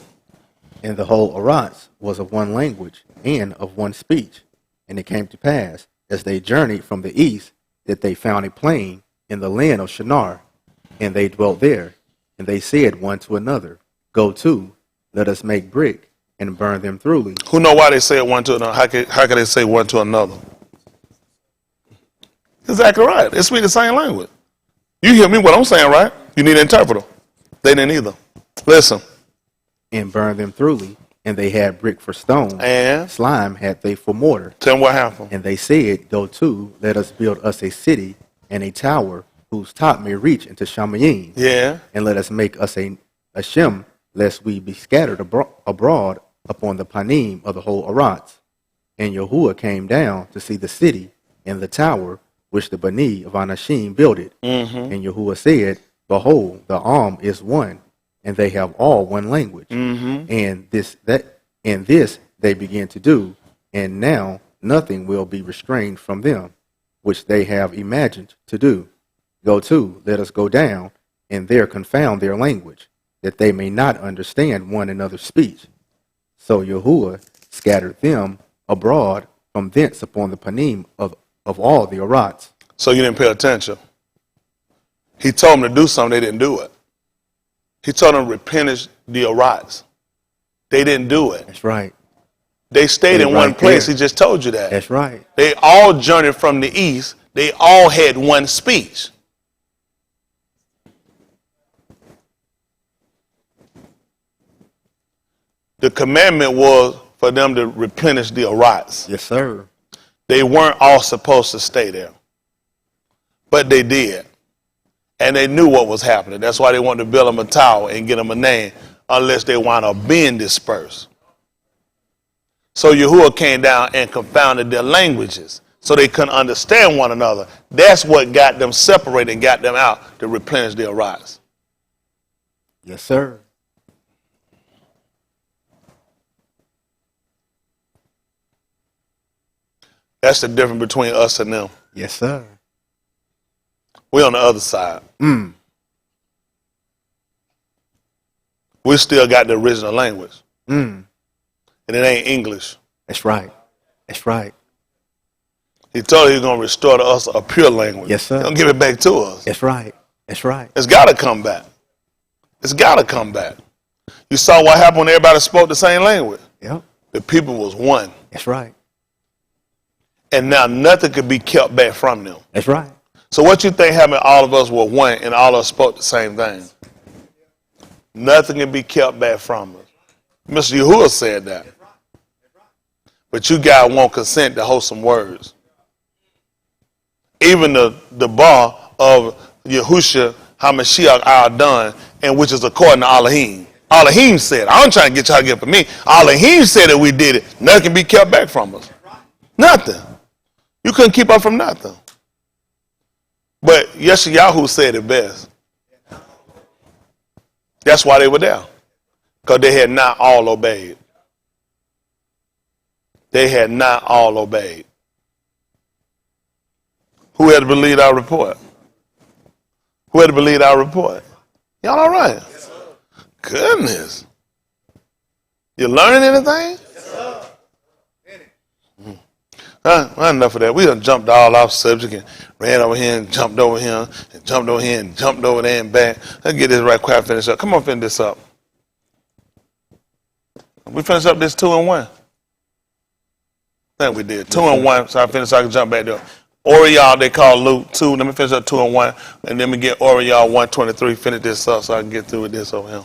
[SPEAKER 3] And the whole Arats was of one language and of one speech. And it came to pass, as they journeyed from the east, that they found a plain in the land of Shinar, and they dwelt there. And they said one to another, Go to, let us make brick, and burn them thoroughly.
[SPEAKER 1] Who know why they say it one to another? How can they say one to another? Exactly right. They speak the same language. You hear me what I'm saying, right? You need an interpreter. They didn't either. Listen.
[SPEAKER 3] And burn them thoroughly. And they had brick for stone,
[SPEAKER 1] And
[SPEAKER 3] slime had they for mortar.
[SPEAKER 1] tell them what happened.
[SPEAKER 3] And they said, Go to, let us build us a city and a tower whose top may reach into Shamayim.
[SPEAKER 1] Yeah.
[SPEAKER 3] And let us make us a Shem, lest we be scattered abroad upon the Panim of the whole Arats. And Yahuwah came down to see the city and the tower which the Bani of Anashim builded. And Yahuwah said, Behold, the Am is one, and they have all one language. And this they begin to do, and now nothing will be restrained from them, which they have imagined to do. Go to, let us go down, and there confound their language, that they may not understand one another's speech. So Yahuwah scattered them abroad from thence upon the Panim of all the Arats.
[SPEAKER 1] So you didn't pay attention. He told them to do something, they didn't do it. He told them to replenish the Arats. They didn't do it.
[SPEAKER 3] That's right.
[SPEAKER 1] They stayed in one place. He just told you that.
[SPEAKER 3] That's right.
[SPEAKER 1] They all journeyed from the east. They all had one speech. The commandment was for them to replenish the Arats.
[SPEAKER 3] Yes, sir.
[SPEAKER 1] They weren't all supposed to stay there. But they did. And they knew what was happening. That's why they wanted to build them a tower and get them a name, unless they wound up being dispersed. So Yahuwah came down and confounded their languages so they couldn't understand one another. That's what got them separated and got them out to replenish their rights.
[SPEAKER 3] Yes, sir.
[SPEAKER 1] That's the difference between us and them.
[SPEAKER 3] Yes, sir.
[SPEAKER 1] We're on the other side. We still got the original language. And it ain't English.
[SPEAKER 3] That's right. That's right.
[SPEAKER 1] He told he was going to restore to us a pure language.
[SPEAKER 3] Yes, sir.
[SPEAKER 1] He's going to give it back to us.
[SPEAKER 3] That's right. That's right.
[SPEAKER 1] It's got to come back. It's got to come back. You saw what happened when everybody spoke the same language.
[SPEAKER 3] Yep.
[SPEAKER 1] The people was one.
[SPEAKER 3] That's right.
[SPEAKER 1] And now nothing could be kept back from them.
[SPEAKER 3] That's right.
[SPEAKER 1] So what you think happened? All of us were one and all of us spoke the same thing. Nothing can be kept back from us. Mr. Yahuwah said that. But you guys won't consent to wholesome words. Even the bar of Yahusha HaMashiach our done, and which is according to Elohim. Elohim said, I'm trying to get y'all to get for me. Elohim said that we did it. Nothing can be kept back from us. Nothing. You couldn't keep up from nothing. But Yeshayahu said it best. That's why they were there. Because they had not all obeyed. They had not all obeyed. Who had to believe our report? Who had to believe our report? Y'all all right? Yes, goodness. You learning anything? Enough of that. We done jumped all off subject and ran over here and jumped over here and jumped over here and jumped over there and back. Let's get this right quick, finish up. Come on, finish this up. We finished up this 2 and 1. I think we did. 2 and 1, so I finished so I can jump back there. Oriel, they call Luke 2. Let me finish up 2 and 1. And then we get Oriel 1:23. Finish this up so I can get through with this over here.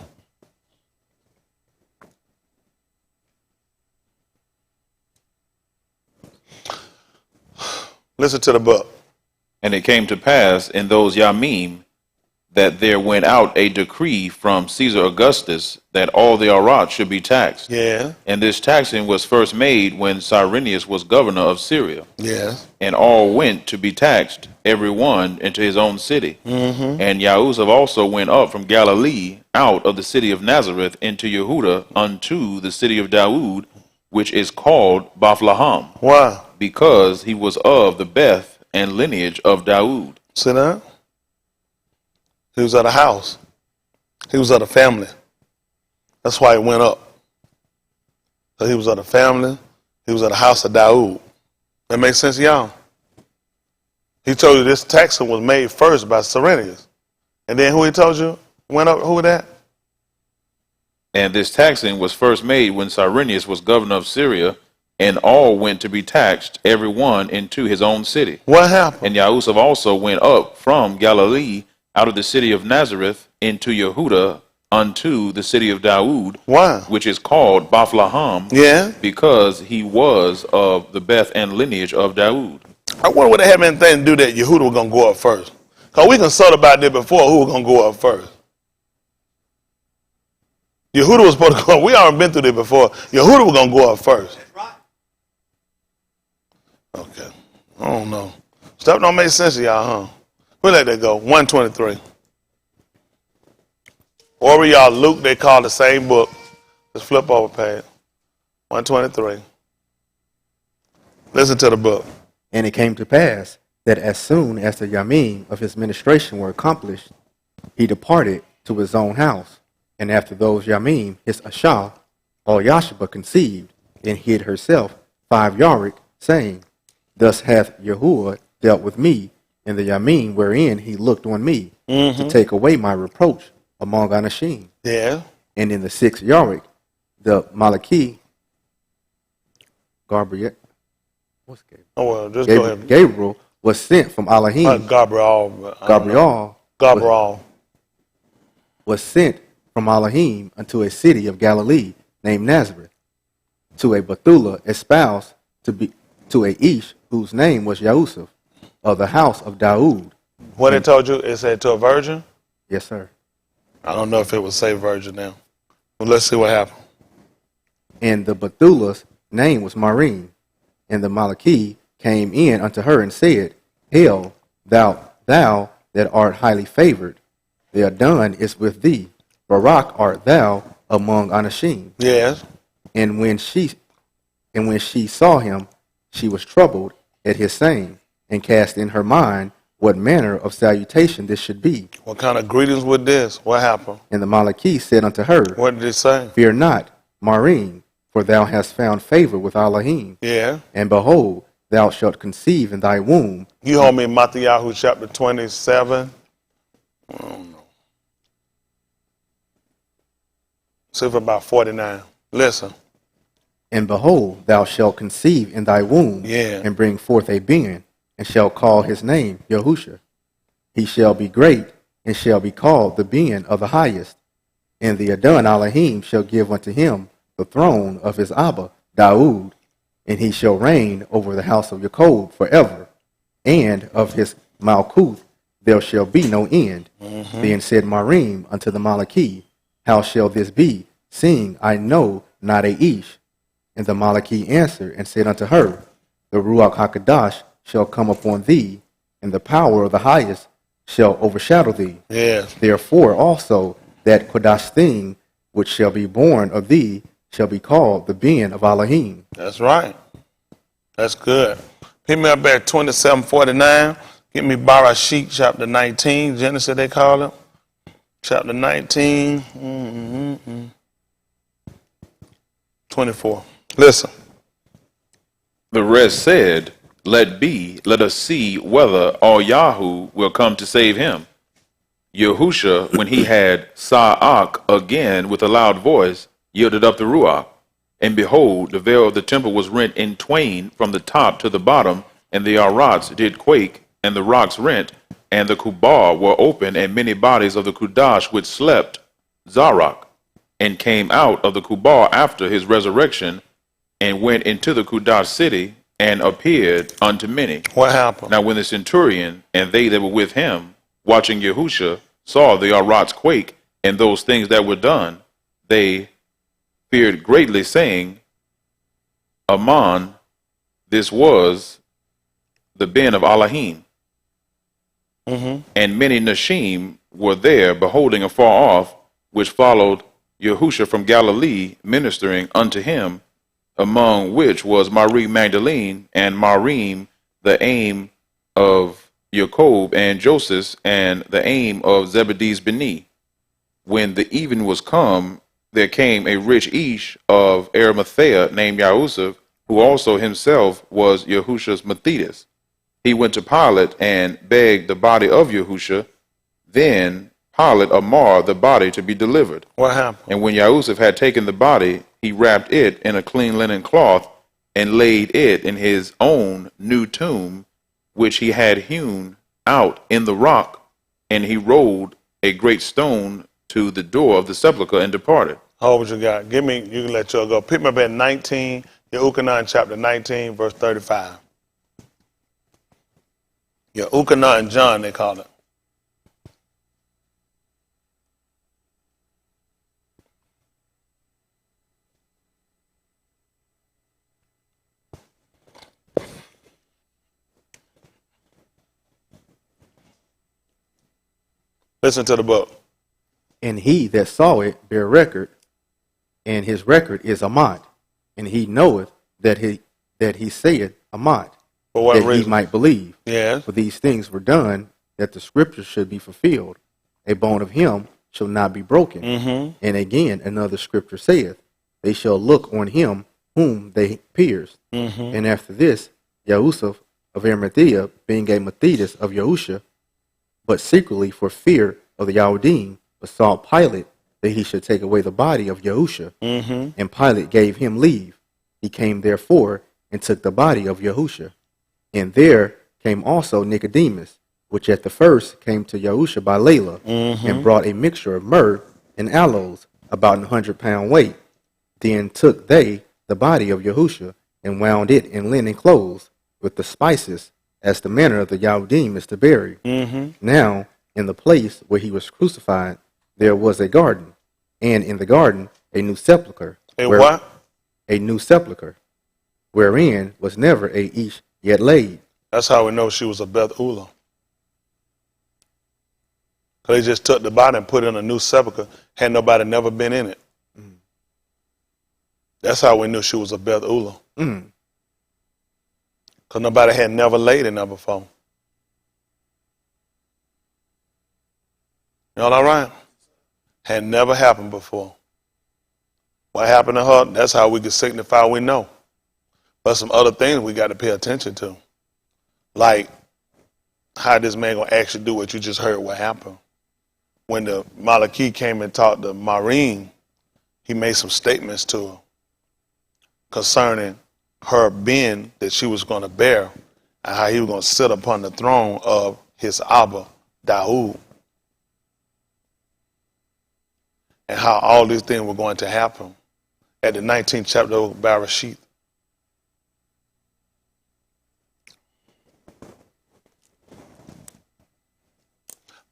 [SPEAKER 1] Listen to the book.
[SPEAKER 2] And it came to pass in those Yamim that there went out a decree from Caesar Augustus that all the Arat should be taxed.
[SPEAKER 1] Yeah.
[SPEAKER 2] And this taxing was first made when Cyrenius was governor of Syria.
[SPEAKER 1] Yes.
[SPEAKER 2] And all went to be taxed, every one into his own city. And Yahusha also went up from Galilee out of the city of Nazareth into Yehuda unto the city of Dawood, which is called Bathulah.
[SPEAKER 1] Why?
[SPEAKER 2] Because he was of the Beth and lineage of Dawood.
[SPEAKER 1] See that? He was of the house. He was of the family. That's why he went up. So he was of the family. He was of the house of Daoud. That makes sense to y'all? He told you this taxing was made first by Cyrenius. And then who he told you went up? Who was that?
[SPEAKER 2] And this taxing was first made when Cyrenius was governor of Syria, and all went to be taxed, every one into his own city.
[SPEAKER 1] What happened?
[SPEAKER 2] And Yahusha also went up from Galilee out of the city of Nazareth into Yehuda unto the city of Daoud,
[SPEAKER 1] Why?
[SPEAKER 2] which is called Bathulah,
[SPEAKER 1] Yeah.
[SPEAKER 2] because he was of the Beth and lineage of Daoud.
[SPEAKER 1] I wonder what they have anything to do that Yehuda was going to go up first. Because we consulted about this before, who was going to go up first. Yehuda was supposed to go up. We already been through this before. Yehuda was going to go up first.
[SPEAKER 4] That's right.
[SPEAKER 1] Okay. I don't know. Stuff don't make sense to y'all, huh? We'll let that go. 123. Or y'all, Luke, they call the same book. Just flip over page. 123. Listen to the book.
[SPEAKER 3] And it came to pass that as soon as the Yamim of his ministration were accomplished, he departed to his own house. And after those Yamim, his Ashah, or Yashba, conceived, and hid herself 5 Yarik, saying, Thus hath Yahuwah dealt with me in the Yamim wherein he looked on me, to take away my reproach among Anashim.
[SPEAKER 1] Yeah.
[SPEAKER 3] And in the 6th Yarik, the Malachi, Gabriel, what's Gabriel?
[SPEAKER 1] Oh, well, just go ahead.
[SPEAKER 3] Gabriel was sent from Elohim.
[SPEAKER 1] Gabriel.
[SPEAKER 3] Was sent from Elohim unto a city of Galilee named Nazareth, to a Bathulah espoused to a Ish whose name was Yahusha, of the house of Daoud.
[SPEAKER 1] What it told you? It said to a virgin?
[SPEAKER 3] Yes, sir.
[SPEAKER 1] I don't know if it would say virgin now. Well, let's see what happened.
[SPEAKER 3] And the Bathulah's name was Marym. And the Malachi came in unto her and said, Hail, thou that art highly favored, the Adon is with thee. Barak art thou among Anashim.
[SPEAKER 1] Yes.
[SPEAKER 3] And when she saw him, she was troubled at his saying, and cast in her mind what manner of salutation this should be.
[SPEAKER 1] What kind of greetings with this? What happened?
[SPEAKER 3] And the Malachi said unto her,
[SPEAKER 1] What did it say?
[SPEAKER 3] Fear not, Marym, for thou hast found favor with Elohim.
[SPEAKER 1] Yeah.
[SPEAKER 3] And behold, thou shalt conceive in thy womb.
[SPEAKER 1] You hold me in Matthew chapter 27. I don't know. See for about 49. Listen.
[SPEAKER 3] And behold, thou shalt conceive in thy womb,
[SPEAKER 1] Yeah.
[SPEAKER 3] and bring forth a being, and shall call his name Yahusha. He shall be great, and shall be called the being of the highest. And the Adon Elohim shall give unto him the throne of his Abba, Daoud, and he shall reign over the house of Jacob forever, and of his Malkuth there shall be no end. Then said Marym unto the Malachi, How shall this be, seeing I know not a Ish? And the Malachi answered and said unto her, The Ruach HaKadosh shall come upon thee, and the power of the highest shall overshadow thee.
[SPEAKER 1] Yes.
[SPEAKER 3] Therefore also that Kodash thing which shall be born of thee shall be called the being of Elohim.
[SPEAKER 1] That's right. That's good. Pick me up at 2749. Get me Barashit chapter 19. Genesis they call it. Chapter 19. 24. Listen.
[SPEAKER 2] The rest said, Let us see whether all Yahoo will come to save him. Yahusha, when he had Sa'ak again with a loud voice, yielded up the Ruach. And behold, the veil of the temple was rent in twain from the top to the bottom, and the arats did quake, and the rocks rent, and the kubar were open, and many bodies of the Kudash which slept, Zarak, and came out of the kubar after his resurrection, and went into the Kudash city, and appeared unto many.
[SPEAKER 1] What happened?
[SPEAKER 2] Now when the centurion and they that were with him, watching Yahusha, saw the arats quake, and those things that were done, they feared greatly, saying, Aman, this was the ben of Elohim. And many Nashim were there, beholding afar off, which followed Yahusha from Galilee, ministering unto him, among which was Marym Magdalene, and Marym, the aim of Jacob and Joseph, and the aim of Zebedee's Beni. When the even was come, there came a rich Ish of Arimathea named Yahusha, who also himself was Yahusha's Methodist. He went to Pilate and begged the body of Yahusha. Then Pilate amar the body to be delivered.
[SPEAKER 1] What happened?
[SPEAKER 2] And when Yahusha had taken the body, he wrapped it in a clean linen cloth and laid it in his own new tomb, which he had hewn out in the rock, and he rolled a great stone to the door of the sepulchre and departed.
[SPEAKER 1] Hold what you got. Give me, you can let y'all go. Pick me up at 19, Yahusha chapter 19, verse 35. Yahusha and John, they call it. Listen to the book.
[SPEAKER 3] And he that saw it bear record, and his record is Amat, and he knoweth that he saith Amat,
[SPEAKER 1] For what
[SPEAKER 3] that
[SPEAKER 1] reason?
[SPEAKER 3] he might believe.
[SPEAKER 1] Yes.
[SPEAKER 3] For these things were done, that the scriptures should be fulfilled. A bone of him shall not be broken. And again another scripture saith, they shall look on him whom they pierced. And after this, Yahusha of Arimathea, being a Methodist of Yahusha, but secretly for fear of the Yahudim, besought Pilate that he should take away the body of Yahusha. And Pilate gave him leave. He came therefore and took the body of Yahusha. And there came also Nicodemus, which at the first came to Yahusha by Layla, and brought a mixture of myrrh and aloes, about 100-pound weight. Then took they the body of Yahusha, and wound it in linen clothes, with the spices, as the manner of the Yahudim is to bury. Now, in the place where he was crucified, there was a garden, and in the garden a new sepulchre.
[SPEAKER 1] What?
[SPEAKER 3] A new sepulchre, wherein was never a Ish yet laid.
[SPEAKER 1] That's how we know she was a Bathulah. Because they just took the body and put it in a new sepulchre. Had nobody never been in it. That's how we knew she was a Bathulah. Because nobody had never laid in her before. Y'all all right? Had never happened before. What happened to her, that's how we can signify we know. But some other things we got to pay attention to. Like, how this man going to actually do what you just heard what happened. When the Malachi came and talked to Marym, he made some statements to her concerning her being that she was going to bear and how he was going to sit upon the throne of his Abba, Daoud. And how all these things were going to happen at the 19th chapter of Bereshit.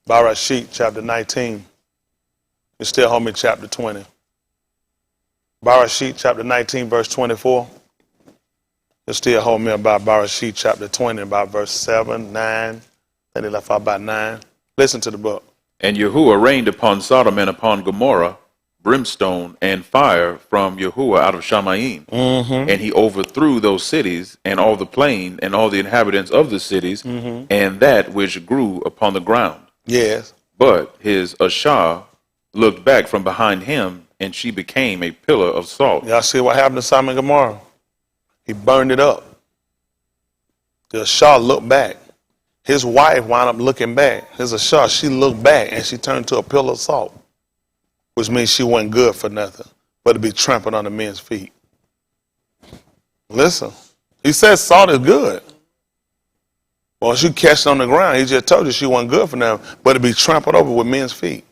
[SPEAKER 1] Bereshit chapter 19. You still hold me chapter 20. Bereshit chapter 19 verse 24. You still hold me about Bereshit chapter 20 about verse 7, 9. Then they left out about 9. Listen to the book.
[SPEAKER 2] And Yahuwah rained upon Sodom and upon Gomorrah brimstone and fire from Yahuwah out of Shamayim. And he overthrew those cities and all the plain and all the inhabitants of the cities and that which grew upon the ground.
[SPEAKER 1] Yes.
[SPEAKER 2] But his Ashah looked back from behind him, and she became a pillar of salt.
[SPEAKER 1] Y'all see what happened to Sodom and Gomorrah? He burned it up. The Ashah looked back. His wife wound up looking back. His Ashah, she looked back and she turned to a pillar of salt, which means she wasn't good for nothing but to be trampled under men's feet. Listen, he says salt is good. Once you catch it on the ground, he just told you she wasn't good for nothing but to be trampled over with men's feet.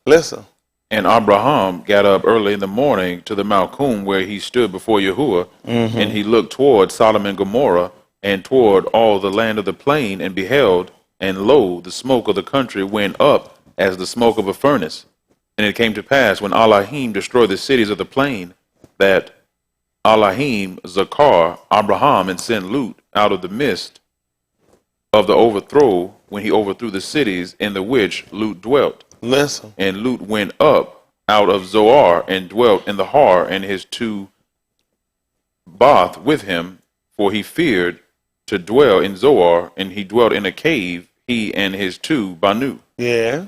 [SPEAKER 1] Listen.
[SPEAKER 2] And Abraham got up early in the morning to the Malchum where he stood before Yahuwah, and he looked toward Sodom and Gomorrah and toward all the land of the plain, and beheld, and lo, the smoke of the country went up as the smoke of a furnace. And it came to pass, when Elohim destroyed the cities of the plain, that Elohim zakar Abraham and sent Lut out of the midst of the overthrow, when he overthrew the cities in the which Lut dwelt.
[SPEAKER 1] Listen.
[SPEAKER 2] And Lut went up out of Zoar and dwelt in the Har, and his two Bath with him, for he feared to dwell in Zoar, and he dwelt in a cave, he and his two Banu.
[SPEAKER 1] Yeah.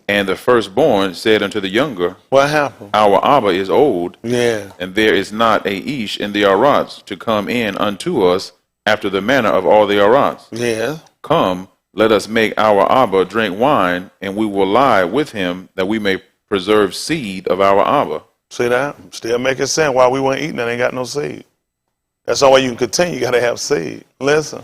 [SPEAKER 2] And the firstborn said unto the younger,
[SPEAKER 1] What happened?
[SPEAKER 2] Our Abba is old,
[SPEAKER 1] Yeah.
[SPEAKER 2] and there is not a ish in the Arats to come in unto us after the manner of all the Arats.
[SPEAKER 1] Yeah.
[SPEAKER 2] Come, let us make our Abba drink wine, and we will lie with him, that we may preserve seed of our Abba.
[SPEAKER 1] See that? Still making sense why we weren't eating and ain't got no seed. That's the only way you can continue. You got to have seed. Listen.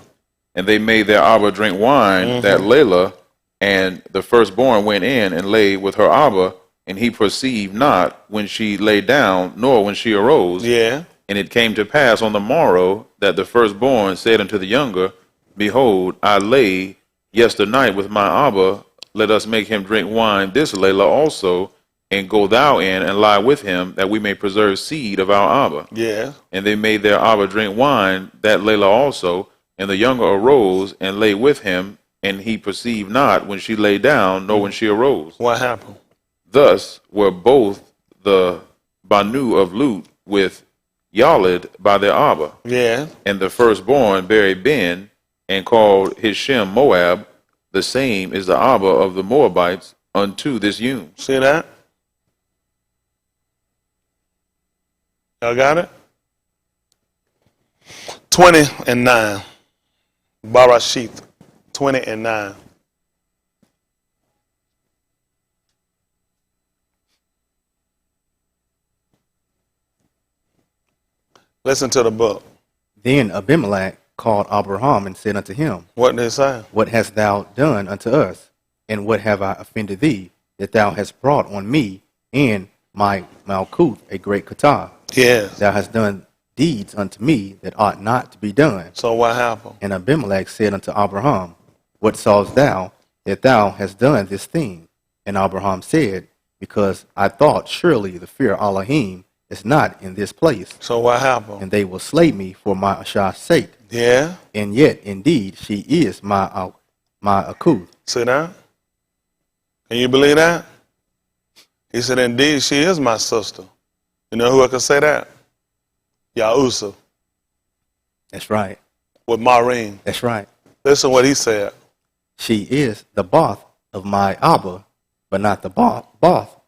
[SPEAKER 2] And they made their Abba drink wine that Layla, and the firstborn went in and lay with her Abba, and he perceived not when she lay down, nor when she arose.
[SPEAKER 1] Yeah.
[SPEAKER 2] And it came to pass on the morrow that the firstborn said unto the younger, Behold, I lay yesternight with my Abba. Let us make him drink wine this Layla also, and go thou in and lie with him, that we may preserve seed of our Abba.
[SPEAKER 1] Yeah.
[SPEAKER 2] And they made their Abba drink wine that Layla also, and the younger arose and lay with him, and he perceived not when she lay down, nor when she arose.
[SPEAKER 1] What happened?
[SPEAKER 2] Thus were both the Banu of Lut with Yaled by their Abba.
[SPEAKER 1] Yeah.
[SPEAKER 2] And the firstborn buried Ben, and called his Shem Moab. The same is the Abba of the Moabites unto this Yum.
[SPEAKER 1] See that? Y'all got it? 20 and 9. Barashith. 20 and 9. Listen to the book.
[SPEAKER 3] Then Abimelech called Abraham and said unto him,
[SPEAKER 1] What did it say?
[SPEAKER 3] What hast thou done unto us? And what have I offended thee, that thou hast brought on me and my Malkuth a great kata?
[SPEAKER 1] Yes.
[SPEAKER 3] Thou hast done deeds unto me that ought not to be done.
[SPEAKER 1] So what happened?
[SPEAKER 3] And Abimelech said unto Abraham, What sawest thou that thou hast done this thing? And Abraham said, Because I thought surely the fear of Elohim is not in this place,
[SPEAKER 1] So what happened?
[SPEAKER 3] and they will slay me for my Ashah's sake.
[SPEAKER 1] Yeah.
[SPEAKER 3] And yet, indeed, she is my Akuth.
[SPEAKER 1] See that? Can you believe that? He said, indeed, she is my sister. You know who I could say that? Yahusha
[SPEAKER 3] That's right.
[SPEAKER 1] with Marym.
[SPEAKER 3] That's right.
[SPEAKER 1] Listen what he said.
[SPEAKER 3] She is the Bath of my Abba, but not the Bath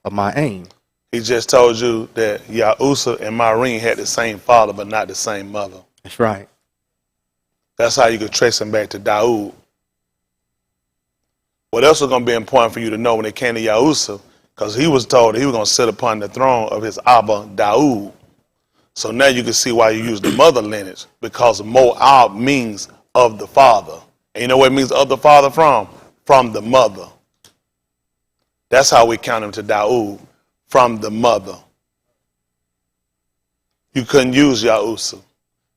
[SPEAKER 3] of my aim.
[SPEAKER 1] He just told you that Yahusha and Marym had the same father, but not the same mother.
[SPEAKER 3] That's right.
[SPEAKER 1] That's how you could trace him back to Daoud. What else was going to be important for you to know when it came to Yahusha? Because he was told that he was going to sit upon the throne of his Abba, Daoud. So now you can see why you use the mother lineage, because Moab means of the father. And you know what it means of the father from? From the mother. That's how we count him to Daoud, from the mother. You couldn't use Yahusha,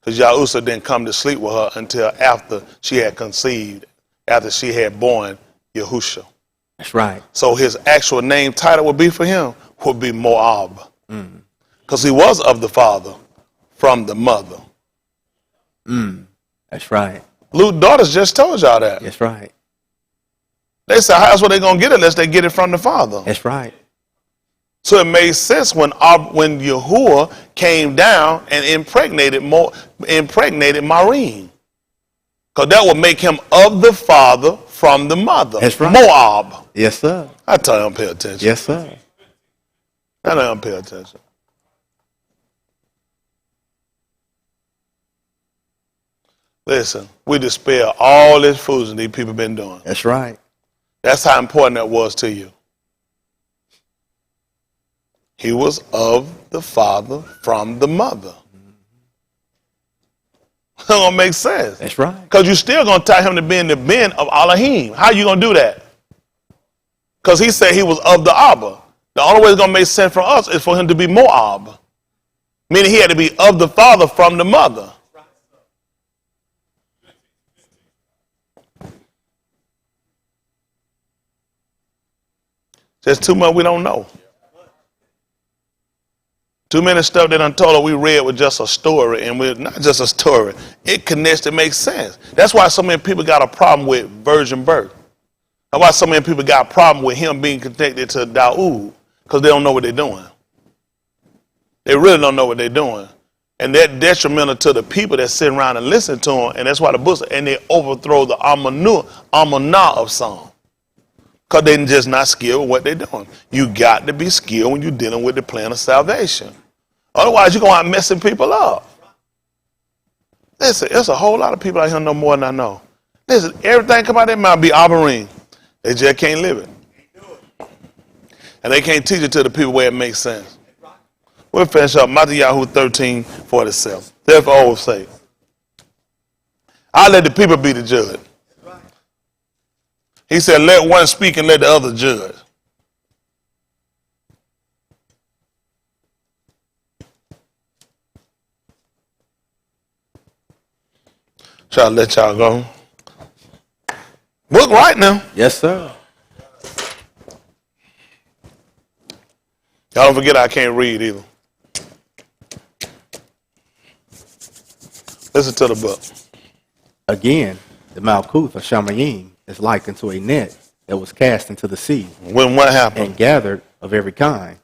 [SPEAKER 1] because Yahusha didn't come to sleep with her until after she had conceived, after she had born Yahusha.
[SPEAKER 3] That's right.
[SPEAKER 1] So his actual name title would be for him would be Moab. Because he was of the father from the mother.
[SPEAKER 3] That's right.
[SPEAKER 1] Luke's daughters just told y'all that.
[SPEAKER 3] That's right.
[SPEAKER 1] They said, how's what they going to get it unless they get it from the father?
[SPEAKER 3] That's right.
[SPEAKER 1] So it made sense when Yahuwah came down and impregnated Marym. Because that would make him of the father from the mother.
[SPEAKER 3] That's right.
[SPEAKER 1] Moab.
[SPEAKER 3] Yes, sir.
[SPEAKER 1] I tell you, don't pay attention.
[SPEAKER 3] Yes, sir.
[SPEAKER 1] I don't pay attention. Listen, we dispel all this foolishness these people been doing.
[SPEAKER 3] That's right.
[SPEAKER 1] That's how important that was to you. He was of the father from the mother. That don't make sense.
[SPEAKER 3] That's right.
[SPEAKER 1] Because you're still going to tie him to being the ben of Elohim. How you going to do that? Because he said he was of the Abba. The only way it's going to make sense for us is for him to be Moab. Meaning he had to be of the father from the mother. There's too much we don't know. Too many stuff that I'm told we read was just a story, and we're not just a story. It connects to make sense. That's why so many people got a problem with virgin birth. That's why so many people got a problem with him being connected to Daoud, because they don't know what they're doing. They really don't know what they're doing. And that detrimental to the people that sit around and listen to him, and that's why the book says, and they overthrow the Amanah of some. Because they're just not skilled with what they're doing. You got to be skilled when you're dealing with the plan of salvation. Otherwise, you're going to be messing people up. Listen, there's a whole lot of people out here know more than I know. Listen, everything come out of their mouth be arboring. They just can't live it. And they can't teach it to the people where it makes sense. We'll finish up. Matthew 13:47. Therefore, old say, I'll let the people be the judge. He said, let one speak and let the other judge. Try to let y'all go. Look right now.
[SPEAKER 3] Yes, sir.
[SPEAKER 1] Y'all don't forget I can't read either. Listen to the book.
[SPEAKER 3] Again, the Malkuth or Shamayim is like unto a net that was cast into the sea
[SPEAKER 1] When what happened?
[SPEAKER 3] and gathered of every kind,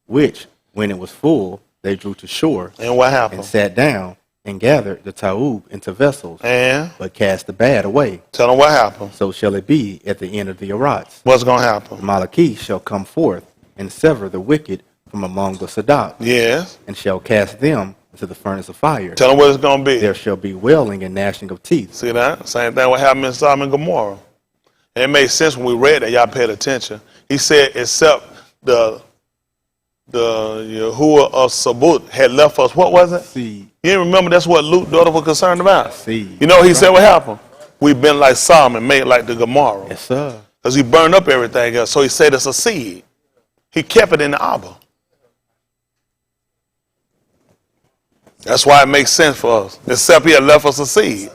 [SPEAKER 3] which, when it was full, they drew to shore
[SPEAKER 1] And what
[SPEAKER 3] and
[SPEAKER 1] happened?
[SPEAKER 3] sat down and gathered the taub into vessels,
[SPEAKER 1] And
[SPEAKER 3] but cast the bad away.
[SPEAKER 1] tell them what happened.
[SPEAKER 3] So shall it be at the end of the Arats.
[SPEAKER 1] What's going to
[SPEAKER 3] The
[SPEAKER 1] happen?
[SPEAKER 3] Malachi shall come forth and sever the wicked from among the Sadat,
[SPEAKER 1] Yes.
[SPEAKER 3] and shall cast them into the furnace of fire.
[SPEAKER 1] Tell them what it's going to be.
[SPEAKER 3] There shall be wailing and gnashing of teeth.
[SPEAKER 1] See that? Same thing what happened in Sodom and Gomorrah. And it made sense when we read that. Y'all paid attention. He said, except the Yahuwah of Sabut had left us. What was it?
[SPEAKER 3] See,
[SPEAKER 1] You didn't remember that's what Luke's daughter was concerned about?
[SPEAKER 3] see.
[SPEAKER 1] You know, he said what happened? We've been like Sodom and made like the Gomorrah.
[SPEAKER 3] Yes, sir.
[SPEAKER 1] Because he burned up everything else. So he said it's a seed. He kept it in the arbor. That's why it makes sense for us. Except he had left us a seed.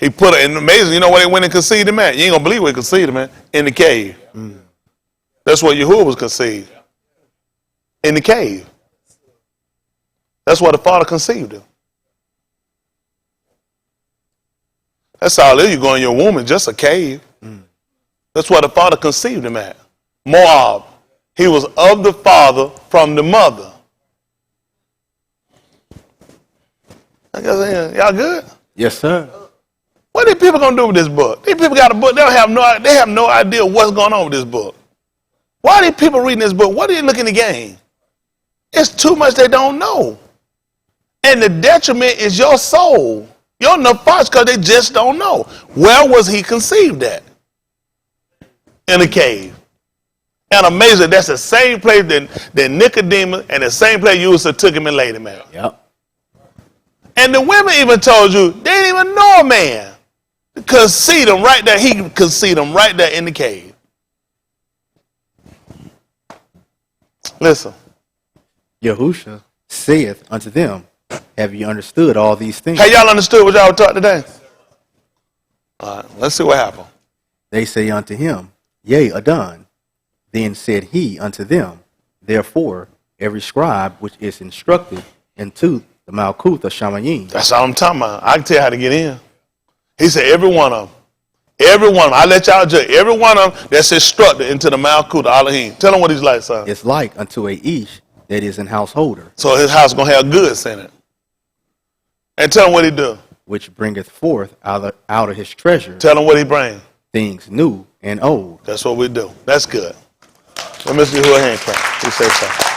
[SPEAKER 1] He put it in amazing. You know where they went and conceived him at? You ain't gonna believe where he conceived him at? In the cave. That's where Yahuwah was conceived. In the cave. That's where the Father conceived him. That's all it is. You go in your womb, it's just a cave. That's where the Father conceived him at. Moab. He was of the father from the mother. I guess, y'all good?
[SPEAKER 3] Yes, sir.
[SPEAKER 1] What are these people gonna do with this book? These people got a book. They have no idea what's going on with this book. Why are these people reading this book? What are they looking to gain? It's too much they don't know. And the detriment is your soul. Your nefesh, because they just don't know. Where was he conceived at? In a cave. And amazing, that's the same place that Nicodemus and the same place Yahusha took him and laid him at.
[SPEAKER 3] Yep.
[SPEAKER 1] And the women even told you they didn't even know a man. Concede him right there. He conceded him right there in the cave. Listen.
[SPEAKER 3] Yahusha saith unto them, have you understood all these things?
[SPEAKER 1] Hey, y'all understood what y'all taught today? All right, let's see what happened.
[SPEAKER 3] They say unto him, yea, Adon. Then said he unto them, therefore, every scribe which is instructed into the Malkuth of Shamayim.
[SPEAKER 1] That's all I'm talking about. I can tell you how to get in. He said every one of them. Every one of them. I let y'all judge. Every one of them that's instructed into the Malkuth of Elohim. Tell them what he's like, son.
[SPEAKER 3] It's like unto a ish that is an householder,
[SPEAKER 1] So his house going to have goods in it. And tell him what he do.
[SPEAKER 3] which bringeth forth out of his treasure
[SPEAKER 1] Tell him what he bring.
[SPEAKER 3] things new and old.
[SPEAKER 1] That's what we do. That's good. Let me see who a hand clap. He said so.